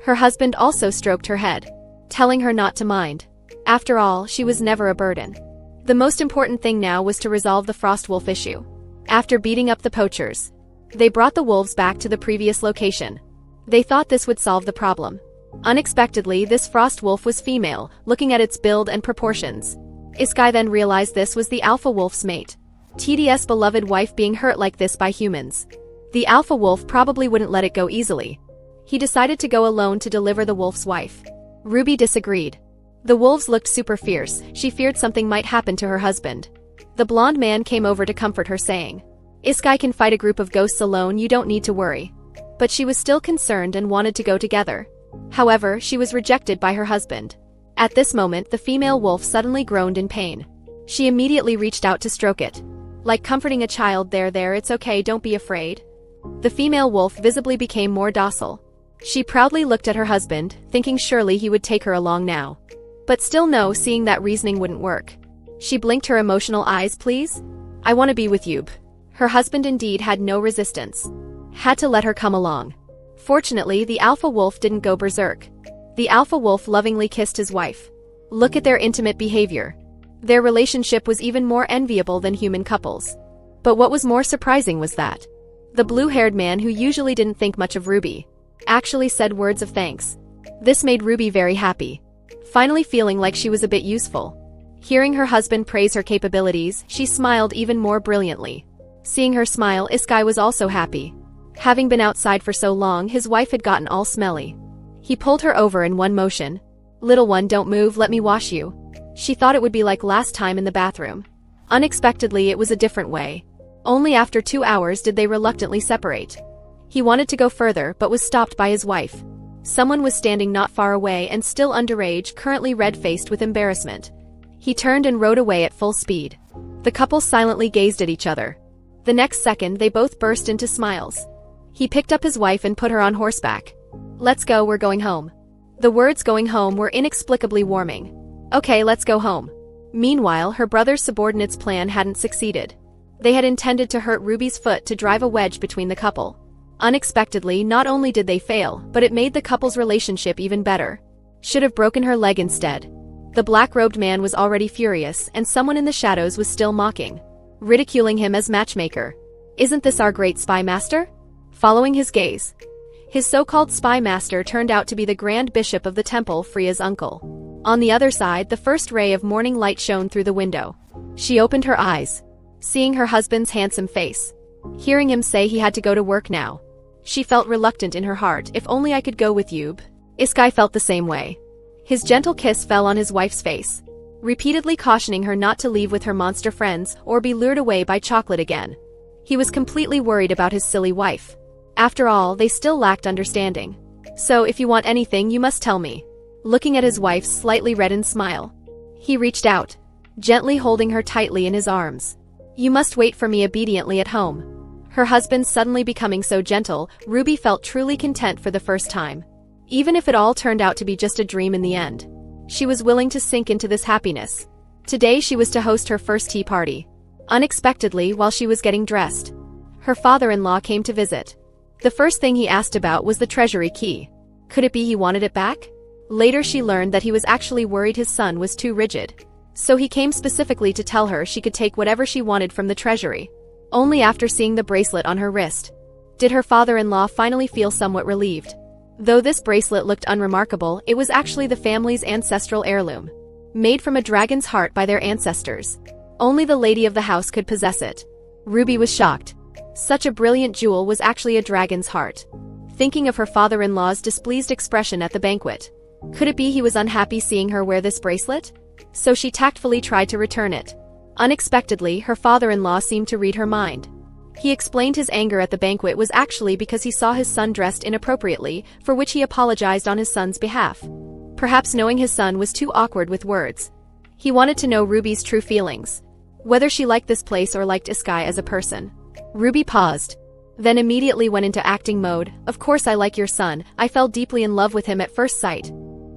Her husband also stroked her head, telling her not to mind. After all, she was never a burden. The most important thing now was to resolve the frost wolf issue. After beating up the poachers, they brought the wolves back to the previous location. They thought this would solve the problem. Unexpectedly, this frost wolf was female, looking at its build and proportions. Iskai then realized this was the alpha wolf's mate. TDS beloved wife being hurt like this by humans. The alpha wolf probably wouldn't let it go easily. He decided to go alone to deliver the wolf's wife. Ruby disagreed. The wolves looked super fierce. She feared something might happen to her husband. The blonde man came over to comfort her, saying, Iskai can fight a group of ghosts alone, you don't need to worry. But she was still concerned and wanted to go together. However, she was rejected by her husband. At this moment, the female wolf suddenly groaned in pain. She immediately reached out to stroke it. Like comforting a child, there, it's okay, don't be afraid. The female wolf visibly became more docile. She proudly looked at her husband, thinking surely he would take her along now. But still no, seeing that reasoning wouldn't work. She blinked her emotional eyes. Please? I want to be with you. Her husband indeed had no resistance. Had to let her come along. Fortunately, the alpha wolf didn't go berserk. The alpha wolf lovingly kissed his wife. Look at their intimate behavior. Their relationship was even more enviable than human couples. But what was more surprising was that the blue-haired man, who usually didn't think much of Ruby, actually said words of thanks. This made Ruby very happy. Finally feeling like she was a bit useful. Hearing her husband praise her capabilities, she smiled even more brilliantly. Seeing her smile, Iskai was also happy. Having been outside for so long, his wife had gotten all smelly. He pulled her over in one motion. Little one, don't move, let me wash you. She thought it would be like last time in the bathroom. Unexpectedly, it was a different way. Only after 2 hours did they reluctantly separate. He wanted to go further but was stopped by his wife. Someone was standing not far away and still underage, currently red-faced with embarrassment. He turned and rode away at full speed. The couple silently gazed at each other. The next second, they both burst into smiles. He picked up his wife and put her on horseback. Let's go, we're going home. The words going home were inexplicably warming. Okay, let's go home. Meanwhile, her brother's subordinate's plan hadn't succeeded. They had intended to hurt Ruby's foot to drive a wedge between the couple. Unexpectedly, not only did they fail, but it made the couple's relationship even better. Should have broken her leg instead. The black-robed man was already furious, and someone in the shadows was still mocking, ridiculing him as matchmaker. Isn't this our great spy master? Following his gaze, his so-called spy master turned out to be the Grand Bishop of the temple, Freya's uncle. On the other side, the first ray of morning light shone through the window. She opened her eyes, seeing her husband's handsome face. Hearing him say he had to go to work now, she felt reluctant in her heart. If only I could go with you. Iskai felt the same way. His gentle kiss fell on his wife's face, repeatedly cautioning her not to leave with her monster friends or be lured away by chocolate again. He was completely worried about his silly wife. After all, they still lacked understanding. So if you want anything, you must tell me. Looking at his wife's slightly reddened smile, he reached out, gently holding her tightly in his arms. You must wait for me obediently at home. Her husband suddenly becoming so gentle, Ruby felt truly content for the first time. Even if it all turned out to be just a dream in the end, she was willing to sink into this happiness. Today she was to host her first tea party. Unexpectedly, while she was getting dressed, her father-in-law came to visit. The first thing he asked about was the treasury key. Could it be he wanted it back? Later she learned that he was actually worried his son was too rigid. So he came specifically to tell her she could take whatever she wanted from the treasury. Only after seeing the bracelet on her wrist did her father-in-law finally feel somewhat relieved. Though this bracelet looked unremarkable, it was actually the family's ancestral heirloom, made from a dragon's heart by their ancestors. Only the lady of the house could possess it. Ruby was shocked. Such a brilliant jewel was actually a dragon's heart. Thinking of her father-in-law's displeased expression at the banquet, could it be he was unhappy seeing her wear this bracelet? So she tactfully tried to return it. Unexpectedly, her father-in-law seemed to read her mind. He explained his anger at the banquet was actually because he saw his son dressed inappropriately, for which he apologized on his son's behalf. Perhaps knowing his son was too awkward with words. He wanted to know Ruby's true feelings. Whether she liked this place or liked Iskai as a person. Ruby paused. Then immediately went into acting mode. Of course I like your son, I fell deeply in love with him at first sight.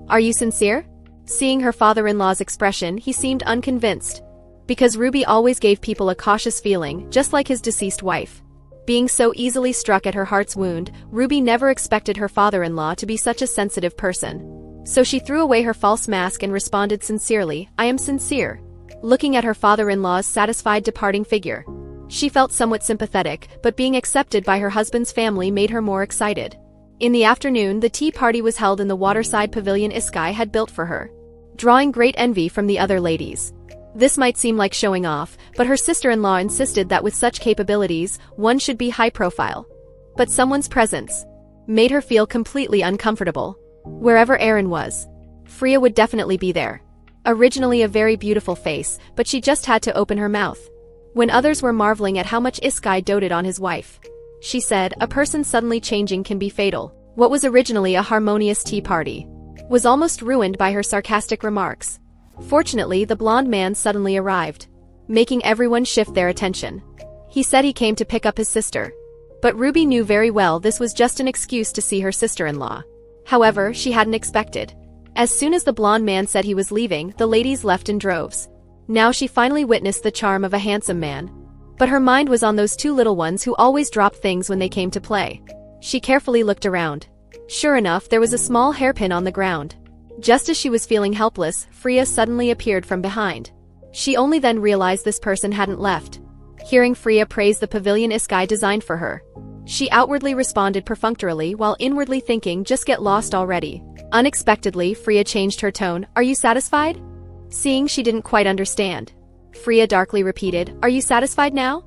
Are you sincere? Seeing her father-in-law's expression, he seemed unconvinced. Because Ruby always gave people a cautious feeling, just like his deceased wife. Being so easily struck at her heart's wound, Ruby never expected her father-in-law to be such a sensitive person. So she threw away her false mask and responded sincerely, I am sincere. Looking at her father-in-law's satisfied departing figure. She felt somewhat sympathetic, but being accepted by her husband's family made her more excited. In the afternoon, the tea party was held in the waterside pavilion Iskai had built for her, drawing great envy from the other ladies. This might seem like showing off, but her sister-in-law insisted that with such capabilities, one should be high profile. But someone's presence made her feel completely uncomfortable. Wherever Aaron was, Freya would definitely be there. Originally a very beautiful face, but she just had to open her mouth. When others were marveling at how much Iskai doted on his wife, she said, a person suddenly changing can be fatal. What was originally a harmonious tea party was almost ruined by her sarcastic remarks. Fortunately, the blonde man suddenly arrived, making everyone shift their attention. He said he came to pick up his sister. But Ruby knew very well this was just an excuse to see her sister-in-law. However, she hadn't expected. As soon as the blonde man said he was leaving, the ladies left in droves. Now she finally witnessed the charm of a handsome man. But her mind was on those two little ones who always dropped things when they came to play. She carefully looked around. Sure enough, there was a small hairpin on the ground. Just as she was feeling helpless, Freya suddenly appeared from behind. She only then realized this person hadn't left. Hearing Freya praise the pavilion Iskai designed for her, she outwardly responded perfunctorily while inwardly thinking, just get lost already. Unexpectedly, Freya changed her tone. Are you satisfied? Seeing she didn't quite understand, Freya darkly repeated, are you satisfied now?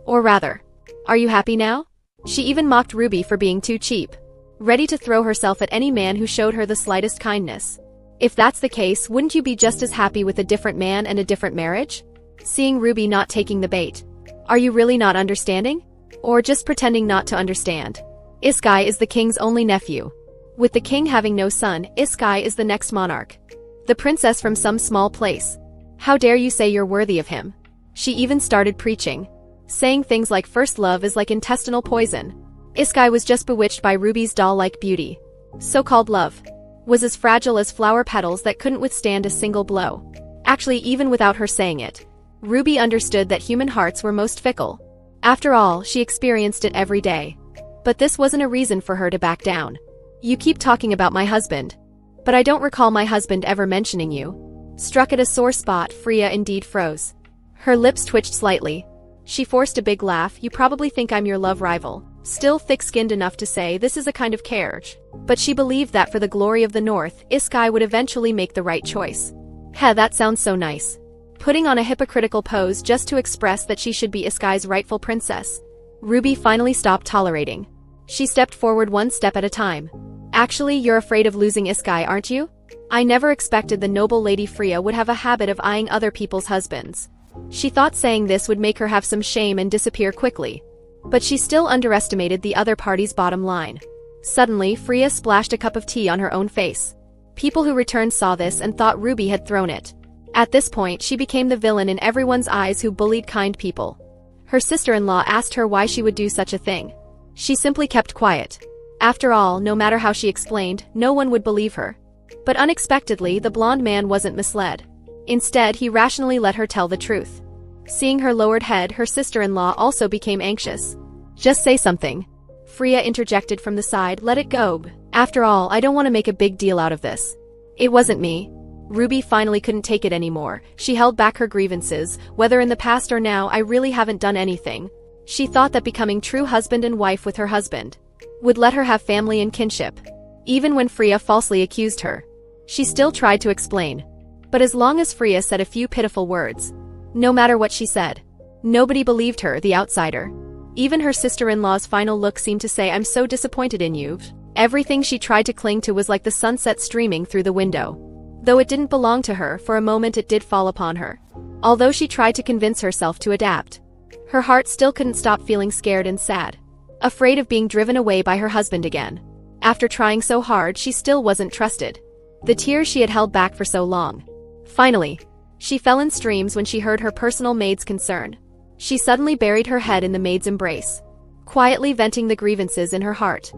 Or rather, are you happy now? She even mocked Ruby for being too cheap, ready to throw herself at any man who showed her the slightest kindness. If that's the case, wouldn't you be just as happy with a different man and a different marriage? Seeing Ruby not taking the bait, are you really not understanding? Or just pretending not to understand? Iskai is the king's only nephew. With the king having no son, Iskai is the next monarch. The princess from some small place. How dare you say you're worthy of him? She even started preaching, saying things like first love is like intestinal poison. Iskai was just bewitched by Ruby's doll-like beauty. So-called love was as fragile as flower petals that couldn't withstand a single blow. Actually, even without her saying it, Ruby understood that human hearts were most fickle. After all, she experienced it every day. But this wasn't a reason for her to back down. You keep talking about my husband. But I don't recall my husband ever mentioning you. Struck at a sore spot, Freya indeed froze. Her lips twitched slightly. She forced a big laugh. You probably think I'm your love rival. Still thick-skinned enough to say this is a kind of carriage. But she believed that for the glory of the North, Iskai would eventually make the right choice. Heh, that sounds so nice. Putting on a hypocritical pose just to express that she should be Iskai's rightful princess. Ruby finally stopped tolerating. She stepped forward one step at a time. Actually, you're afraid of losing Iskai, aren't you? I never expected the noble Lady Freya would have a habit of eyeing other people's husbands. She thought saying this would make her have some shame and disappear quickly. But she still underestimated the other party's bottom line. Suddenly, Freya splashed a cup of tea on her own face. People who returned saw this and thought Ruby had thrown it. At this point, she became the villain in everyone's eyes who bullied kind people. Her sister-in-law asked her why she would do such a thing. She simply kept quiet. After all, no matter how she explained, no one would believe her. But unexpectedly, the blonde man wasn't misled. Instead, he rationally let her tell the truth. Seeing her lowered head, her sister-in-law also became anxious. Just say something. Freya interjected from the side, let it go. After all, I don't want to make a big deal out of this. It wasn't me. Ruby finally couldn't take it anymore. She held back her grievances. Whether in the past or now, I really haven't done anything. She thought that becoming true husband and wife with her husband would let her have family and kinship. Even when Freya falsely accused her, she still tried to explain. But as long as Freya said a few pitiful words, no matter what she said, nobody believed her, the outsider. Even her sister-in-law's final look seemed to say, I'm so disappointed in you. Everything she tried to cling to was like the sunset streaming through the window. Though it didn't belong to her, for a moment it did fall upon her. Although she tried to convince herself to adapt, her heart still couldn't stop feeling scared and sad, afraid of being driven away by her husband again. After trying so hard, she still wasn't trusted. The tears she had held back for so long. Finally, she fell in streams when she heard her personal maid's concern. She suddenly buried her head in the maid's embrace, quietly venting the grievances in her heart.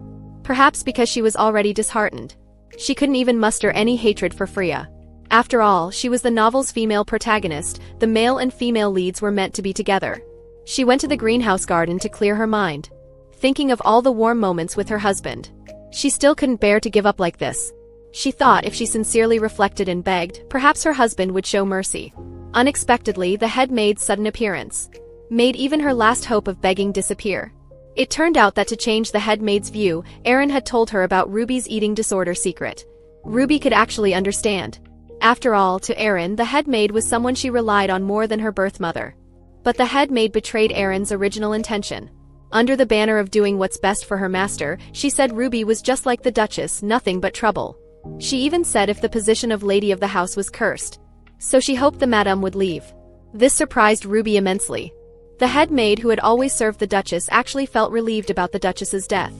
Perhaps because she was already disheartened, she couldn't even muster any hatred for Freya. After all, she was the novel's female protagonist, the male and female leads were meant to be together. She went to the greenhouse garden to clear her mind, thinking of all the warm moments with her husband. She still couldn't bear to give up like this. She thought if she sincerely reflected and begged, perhaps her husband would show mercy. Unexpectedly, the head maid's sudden appearance made even her last hope of begging disappear. It turned out that to change the head maid's view, Aaron had told her about Ruby's eating disorder secret. Ruby could actually understand. After all, to Aaron, the head maid was someone she relied on more than her birth mother. But the head maid betrayed Aaron's original intention. Under the banner of doing what's best for her master, she said Ruby was just like the Duchess, nothing but trouble. She even said if the position of lady of the house was cursed. So she hoped the madame would leave. This surprised Ruby immensely. The head maid who had always served the Duchess actually felt relieved about the Duchess's death.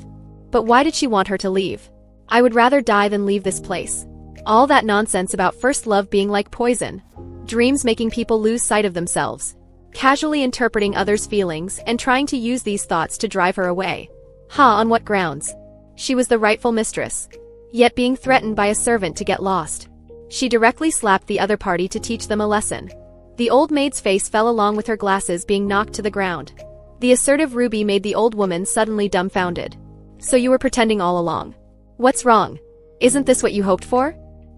But why did she want her to leave? I would rather die than leave this place. All that nonsense about first love being like poison. Dreams making people lose sight of themselves. Casually interpreting others' feelings and trying to use these thoughts to drive her away. On what grounds? She was the rightful mistress, yet being threatened by a servant to get lost. She directly slapped the other party to teach them a lesson. The old maid's face fell along with her glasses being knocked to the ground. The assertive Ruby made the old woman suddenly dumbfounded. So you were pretending all along? What's wrong? Isn't this what you hoped for?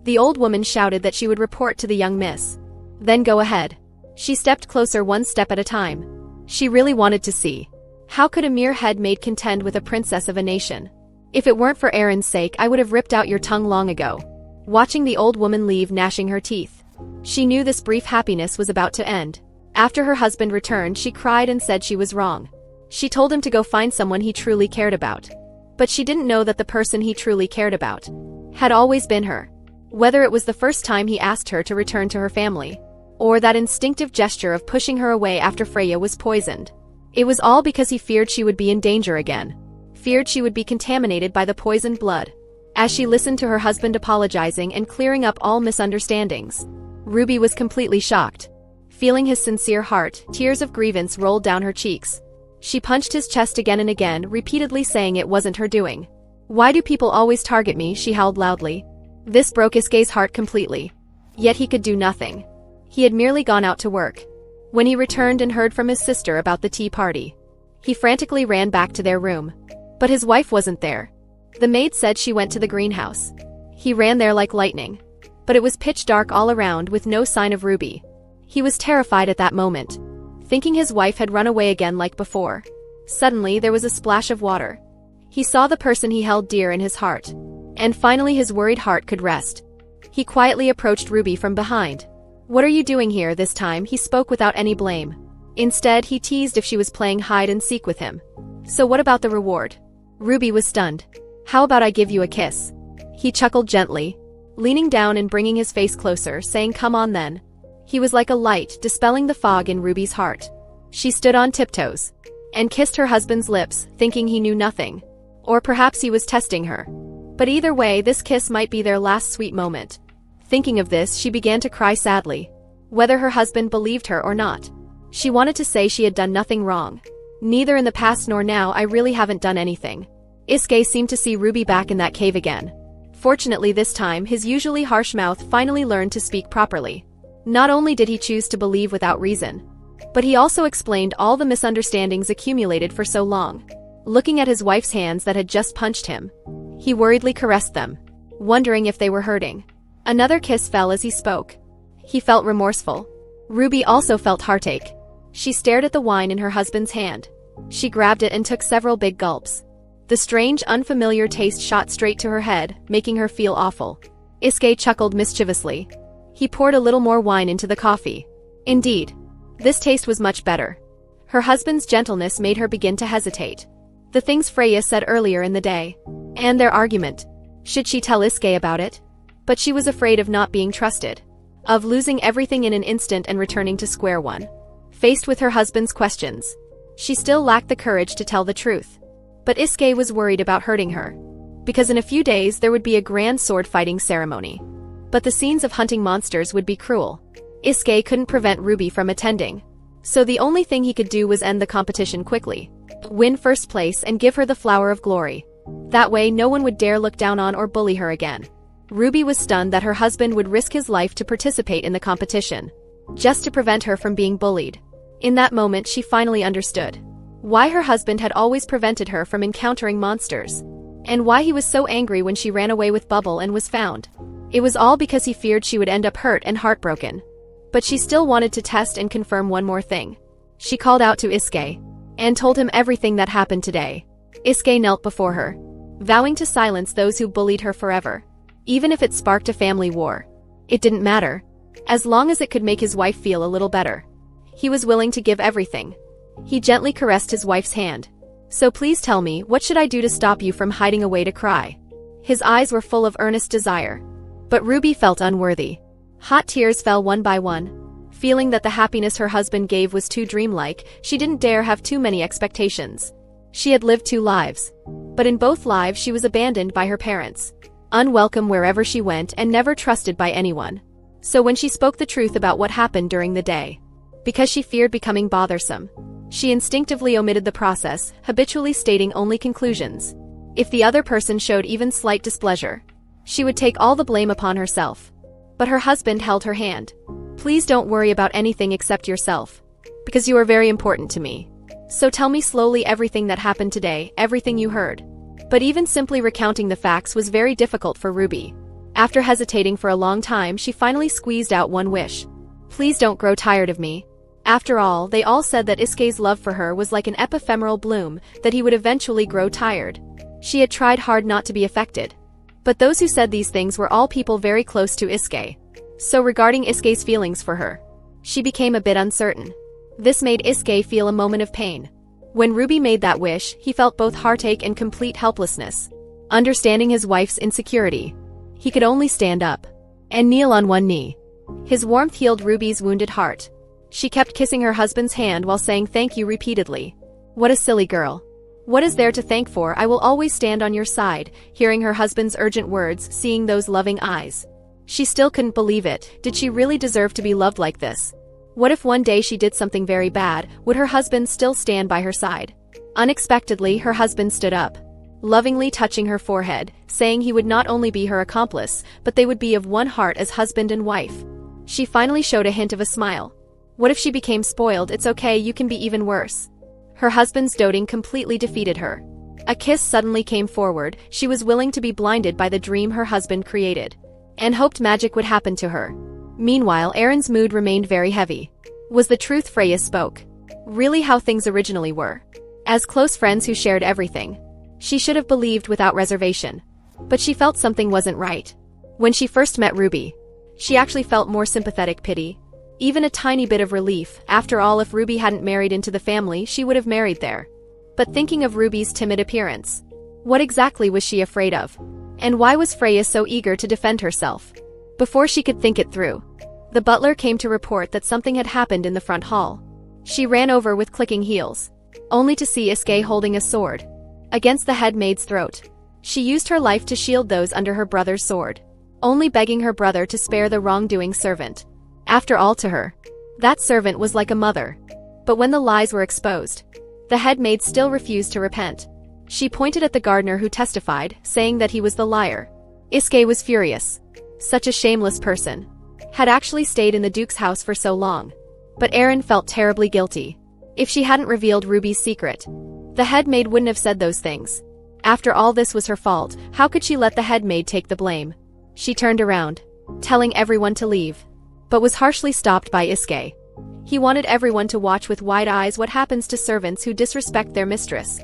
The old woman shouted that she would report to the young miss. Then go ahead. She stepped closer one step at a time. She really wanted to see. How could a mere head maid contend with a princess of a nation? If it weren't for Aaron's sake, I would have ripped out your tongue long ago. Watching the old woman leave, gnashing her teeth, she knew this brief happiness was about to end. After her husband returned, she cried and said she was wrong. She told him to go find someone he truly cared about. But she didn't know that the person he truly cared about had always been her. Whether it was the first time he asked her to return to her family, or that instinctive gesture of pushing her away after Freya was poisoned, it was all because he feared she would be in danger again. Feared she would be contaminated by the poisoned blood. As she listened to her husband apologizing and clearing up all misunderstandings, Ruby was completely shocked. Feeling his sincere heart, tears of grievance rolled down her cheeks. She punched his chest again and again, repeatedly saying it wasn't her doing. Why do people always target me? She howled loudly. This broke Isuke's heart completely. Yet he could do nothing. He had merely gone out to work. When he returned and heard from his sister about the tea party, he frantically ran back to their room. But his wife wasn't there. The maid said she went to the greenhouse. He ran there like lightning. But it was pitch dark all around with no sign of Ruby. He was terrified at that moment, thinking his wife had run away again like before. Suddenly there was a splash of water. He saw the person he held dear in his heart. And finally his worried heart could rest. He quietly approached Ruby from behind. What are you doing here? This time he spoke without any blame. Instead, he teased if she was playing hide and seek with him. So what about the reward? Ruby was stunned. How about I give you a kiss? He chuckled gently, leaning down and bringing his face closer, saying come on then. He was like a light, dispelling the fog in Ruby's heart. She stood on tiptoes and kissed her husband's lips, thinking he knew nothing. Or perhaps he was testing her. But either way, this kiss might be their last sweet moment. Thinking of this, she began to cry sadly. Whether her husband believed her or not, she wanted to say she had done nothing wrong. Neither in the past nor now. I really haven't done anything. Isuke seemed to see Ruby back in that cave again. Fortunately this time, his usually harsh mouth finally learned to speak properly. Not only did he choose to believe without reason, but he also explained all the misunderstandings accumulated for so long. Looking at his wife's hands that had just punched him, he worriedly caressed them, wondering if they were hurting. Another kiss fell as he spoke. He felt remorseful. Ruby also felt heartache. She stared at the wine in her husband's hand. She grabbed it and took several big gulps. The strange, unfamiliar taste shot straight to her head, making her feel awful. Isuke chuckled mischievously. He poured a little more wine into the coffee. Indeed, this taste was much better. Her husband's gentleness made her begin to hesitate. The things Freya said earlier in the day, and their argument. Should she tell Isuke about it? But she was afraid of not being trusted. of losing everything in an instant and returning to square one. Faced with her husband's questions, she still lacked the courage to tell the truth. But Isuke was worried about hurting her, because in a few days there would be a grand sword-fighting ceremony. But the scenes of hunting monsters would be cruel. Isuke couldn't prevent Ruby from attending, so the only thing he could do was end the competition quickly, win first place and give her the flower of glory. That way no one would dare look down on or bully her again. Ruby was stunned that her husband would risk his life to participate in the competition, just to prevent her from being bullied. In that moment she finally understood why her husband had always prevented her from encountering monsters, and why he was so angry when she ran away with Bubble and was found. It was all because he feared she would end up hurt and heartbroken. But she still wanted to test and confirm one more thing. She called out to Isuke and told him everything that happened today. Isuke knelt before her, vowing to silence those who bullied her forever. Even if it sparked a family war, it didn't matter, as long as it could make his wife feel a little better. He was willing to give everything. He gently caressed his wife's hand. So please tell me, what should I do to stop you from hiding away to cry? His eyes were full of earnest desire. But Ruby felt unworthy. Hot tears fell one by one. Feeling that the happiness her husband gave was too dreamlike, she didn't dare have too many expectations. She had lived 2 lives. But in both lives she was abandoned by her parents, unwelcome wherever she went and never trusted by anyone. So when she spoke the truth about what happened during the day, because she feared becoming bothersome, she instinctively omitted the process, habitually stating only conclusions. If the other person showed even slight displeasure, she would take all the blame upon herself. But her husband held her hand. Please don't worry about anything except yourself, because you are very important to me. So tell me slowly everything that happened today, everything you heard. But even simply recounting the facts was very difficult for Ruby. After hesitating for a long time, she finally squeezed out one wish. Please don't grow tired of me. After all, they all said that Isuke's love for her was like an ephemeral bloom, that he would eventually grow tired. She had tried hard not to be affected. But those who said these things were all people very close to Isuke. So regarding Isuke's feelings for her, she became a bit uncertain. This made Isuke feel a moment of pain. When Ruby made that wish, he felt both heartache and complete helplessness. Understanding his wife's insecurity, he could only stand up and kneel on one knee. His warmth healed Ruby's wounded heart. She kept kissing her husband's hand while saying thank you repeatedly. What a silly girl. What is there to thank for? I will always stand on your side. Hearing her husband's urgent words, seeing those loving eyes, she still couldn't believe it. Did she really deserve to be loved like this? What if one day she did something very bad? Would her husband still stand by her side? Unexpectedly, her husband stood up, lovingly touching her forehead, saying he would not only be her accomplice, but they would be of one heart as husband and wife. She finally showed a hint of a smile. What if she became spoiled? It's okay, you can be even worse. Her husband's doting completely defeated her. A kiss suddenly came forward. She was willing to be blinded by the dream her husband created, and hoped magic would happen to her. Meanwhile, Aaron's mood remained very heavy. Was the truth Freya spoke really how things originally were? As close friends who shared everything, she should have believed without reservation. But she felt something wasn't right. When she first met Ruby, she actually felt more sympathetic pity, even a tiny bit of relief. After all, if Ruby hadn't married into the family, she would have married there. But thinking of Ruby's timid appearance, what exactly was she afraid of? And why was Freya so eager to defend herself? Before she could think it through, the butler came to report that something had happened in the front hall. She ran over with clicking heels, only to see Isuke holding a sword against the head maid's throat. She used her life to shield those under her brother's sword, only begging her brother to spare the wrongdoing servant. After all, to her, that servant was like a mother. But when the lies were exposed, the head maid still refused to repent. She pointed at the gardener who testified, saying that he was the liar. Isuke was furious. Such a shameless person had actually stayed in the Duke's house for so long. But Aaron felt terribly guilty. If she hadn't revealed Ruby's secret, the head maid wouldn't have said those things. After all, this was her fault. How could she let the head maid take the blame? She turned around, telling everyone to leave, but was harshly stopped by Isuke. He wanted everyone to watch with wide eyes what happens to servants who disrespect their mistress.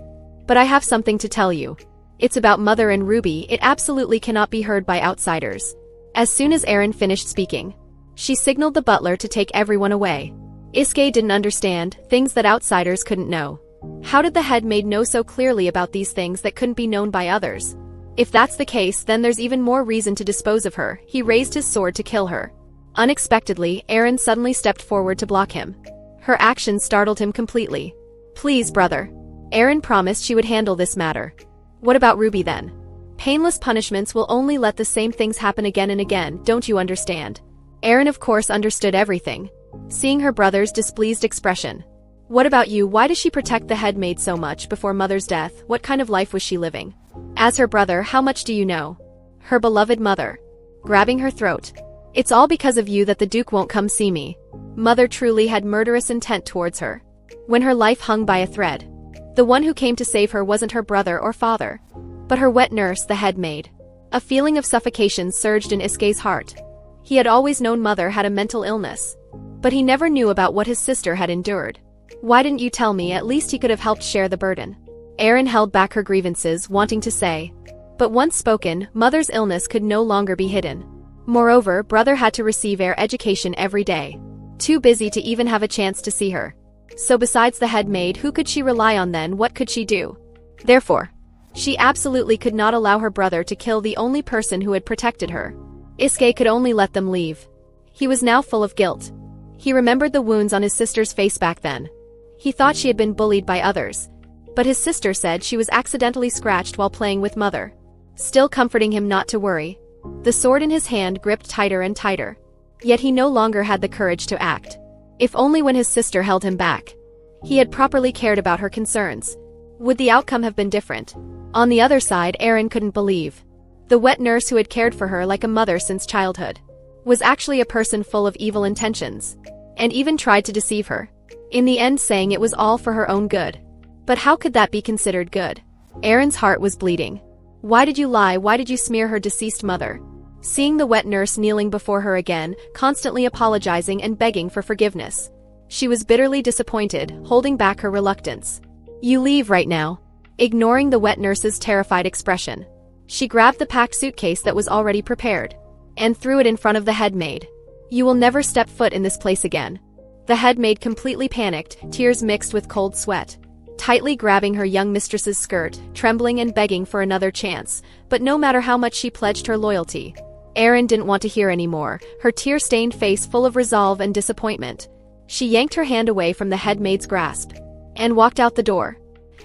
But I have something to tell you. It's about Mother and Ruby. It absolutely cannot be heard by outsiders. As soon as Aaron finished speaking, she signaled the butler to take everyone away. Isuke didn't understand things that outsiders couldn't know. How did the head maid know so clearly about these things that couldn't be known by others? If that's the case, then there's even more reason to dispose of her. He raised his sword to kill her. Unexpectedly, Aaron suddenly stepped forward to block him. Her action startled him completely. "Please, brother." Aaron promised she would handle this matter. "What about Ruby then? Painless punishments will only let the same things happen again and again, don't you understand?" Aaron of course understood everything, seeing her brother's displeased expression. "What about you? Why does she protect the head maid so much before mother's death? What kind of life was she living? As her brother, how much do you know? Her beloved mother." Grabbing her throat. "It's all because of you that the Duke won't come see me." Mother truly had murderous intent towards her. When her life hung by a thread. The one who came to save her wasn't her brother or father, but her wet nurse, the head maid. A feeling of suffocation surged in Isuke's heart. He had always known mother had a mental illness, but he never knew about what his sister had endured. "Why didn't you tell me? At least he could have helped share the burden." Aaron held back her grievances, wanting to say. But once spoken, mother's illness could no longer be hidden. Moreover, brother had to receive air education every day. Too busy to even have a chance to see her. So besides the head maid, who could she rely on then? What could she do? Therefore, she absolutely could not allow her brother to kill the only person who had protected her. Isuke could only let them leave. He was now full of guilt. He remembered the wounds on his sister's face back then. He thought she had been bullied by others, but his sister said she was accidentally scratched while playing with mother. Still comforting him not to worry, the sword in his hand gripped tighter and tighter. Yet he no longer had the courage to act. If only when his sister held him back. He had properly cared about her concerns. Would the outcome have been different? On the other side, Aaron couldn't believe. The wet nurse who had cared for her like a mother since childhood was actually a person full of evil intentions, and even tried to deceive her. In the end, saying it was all for her own good. But how could that be considered good? Aaron's heart was bleeding. Why did you lie? Why did you smear her deceased mother? Seeing the wet nurse kneeling before her again, constantly apologizing and begging for forgiveness, she was bitterly disappointed, holding back her reluctance. "You leave right now." Ignoring the wet nurse's terrified expression, she grabbed the packed suitcase that was already prepared and threw it in front of the head maid. "You will never step foot in this place again." The head maid completely panicked, tears mixed with cold sweat, tightly grabbing her young mistress's skirt, trembling and begging for another chance. But no matter how much she pledged her loyalty, Aaron didn't want to hear anymore, her tear-stained face full of resolve and disappointment. She yanked her hand away from the head maid's grasp and walked out the door.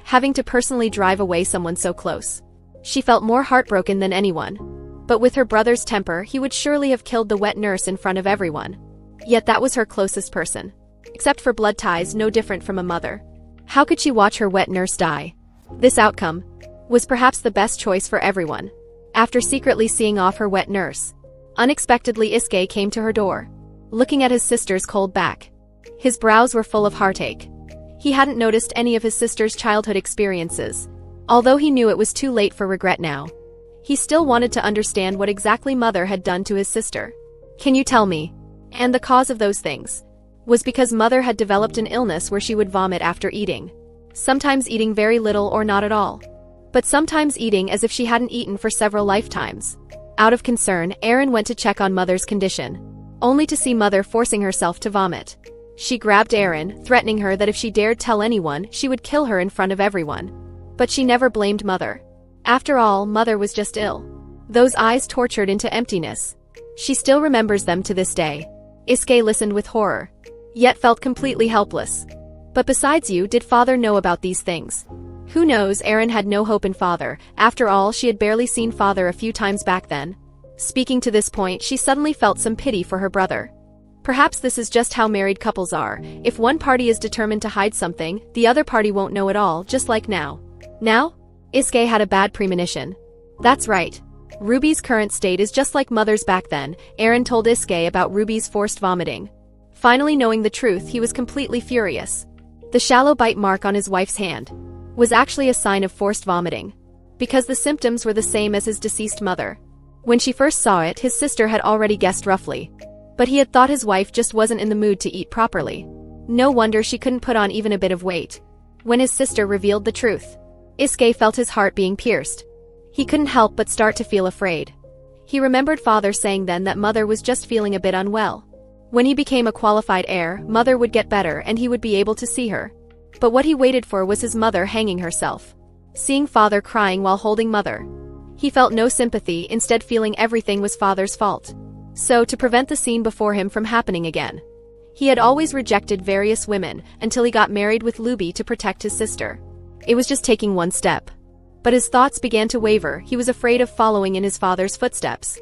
Having to personally drive away someone so close, she felt more heartbroken than anyone. But with her brother's temper, he would surely have killed the wet nurse in front of everyone. Yet that was her closest person. Except for blood ties, no different from a mother. How could she watch her wet nurse die? This outcome was perhaps the best choice for everyone. After secretly seeing off her wet nurse, unexpectedly Isuke came to her door, looking at his sister's cold back. His brows were full of heartache. He hadn't noticed any of his sister's childhood experiences. Although he knew it was too late for regret now, he still wanted to understand what exactly mother had done to his sister. "Can you tell me?" And the cause of those things was because mother had developed an illness where she would vomit after eating. Sometimes eating very little or not at all, but sometimes eating as if she hadn't eaten for several lifetimes. Out of concern, Aaron went to check on mother's condition, only to see mother forcing herself to vomit. She grabbed Aaron, threatening her that if she dared tell anyone, she would kill her in front of everyone. But she never blamed mother. After all, mother was just ill. Those eyes tortured into emptiness. She still remembers them to this day. Isuke listened with horror, yet felt completely helpless. But besides you, did father know about these things? Who knows? Aaron had no hope in father. After all, she had barely seen father a few times back then. Speaking to this point, she suddenly felt some pity for her brother. Perhaps this is just how married couples are. If one party is determined to hide something, the other party won't know at all, just like now. Now? Isuke had a bad premonition. That's right. Ruby's current state is just like mother's back then. Aaron told Isuke about Ruby's forced vomiting. Finally knowing the truth, he was completely furious. The shallow bite mark on his wife's hand was actually a sign of forced vomiting, because the symptoms were the same as his deceased mother. When she first saw it, his sister had already guessed roughly, but he had thought his wife just wasn't in the mood to eat properly. No wonder she couldn't put on even a bit of weight. When his sister revealed the truth, Isuke felt his heart being pierced. He couldn't help but start to feel afraid. He remembered father saying then that mother was just feeling a bit unwell. When he became a qualified heir, mother would get better and he would be able to see her. But what he waited for was his mother hanging herself. Seeing father crying while holding mother, he felt no sympathy, instead feeling everything was father's fault. So, to prevent the scene before him from happening again, he had always rejected various women until he got married with Luby to protect his sister. It was just taking one step. But his thoughts began to waver. He was afraid of following in his father's footsteps.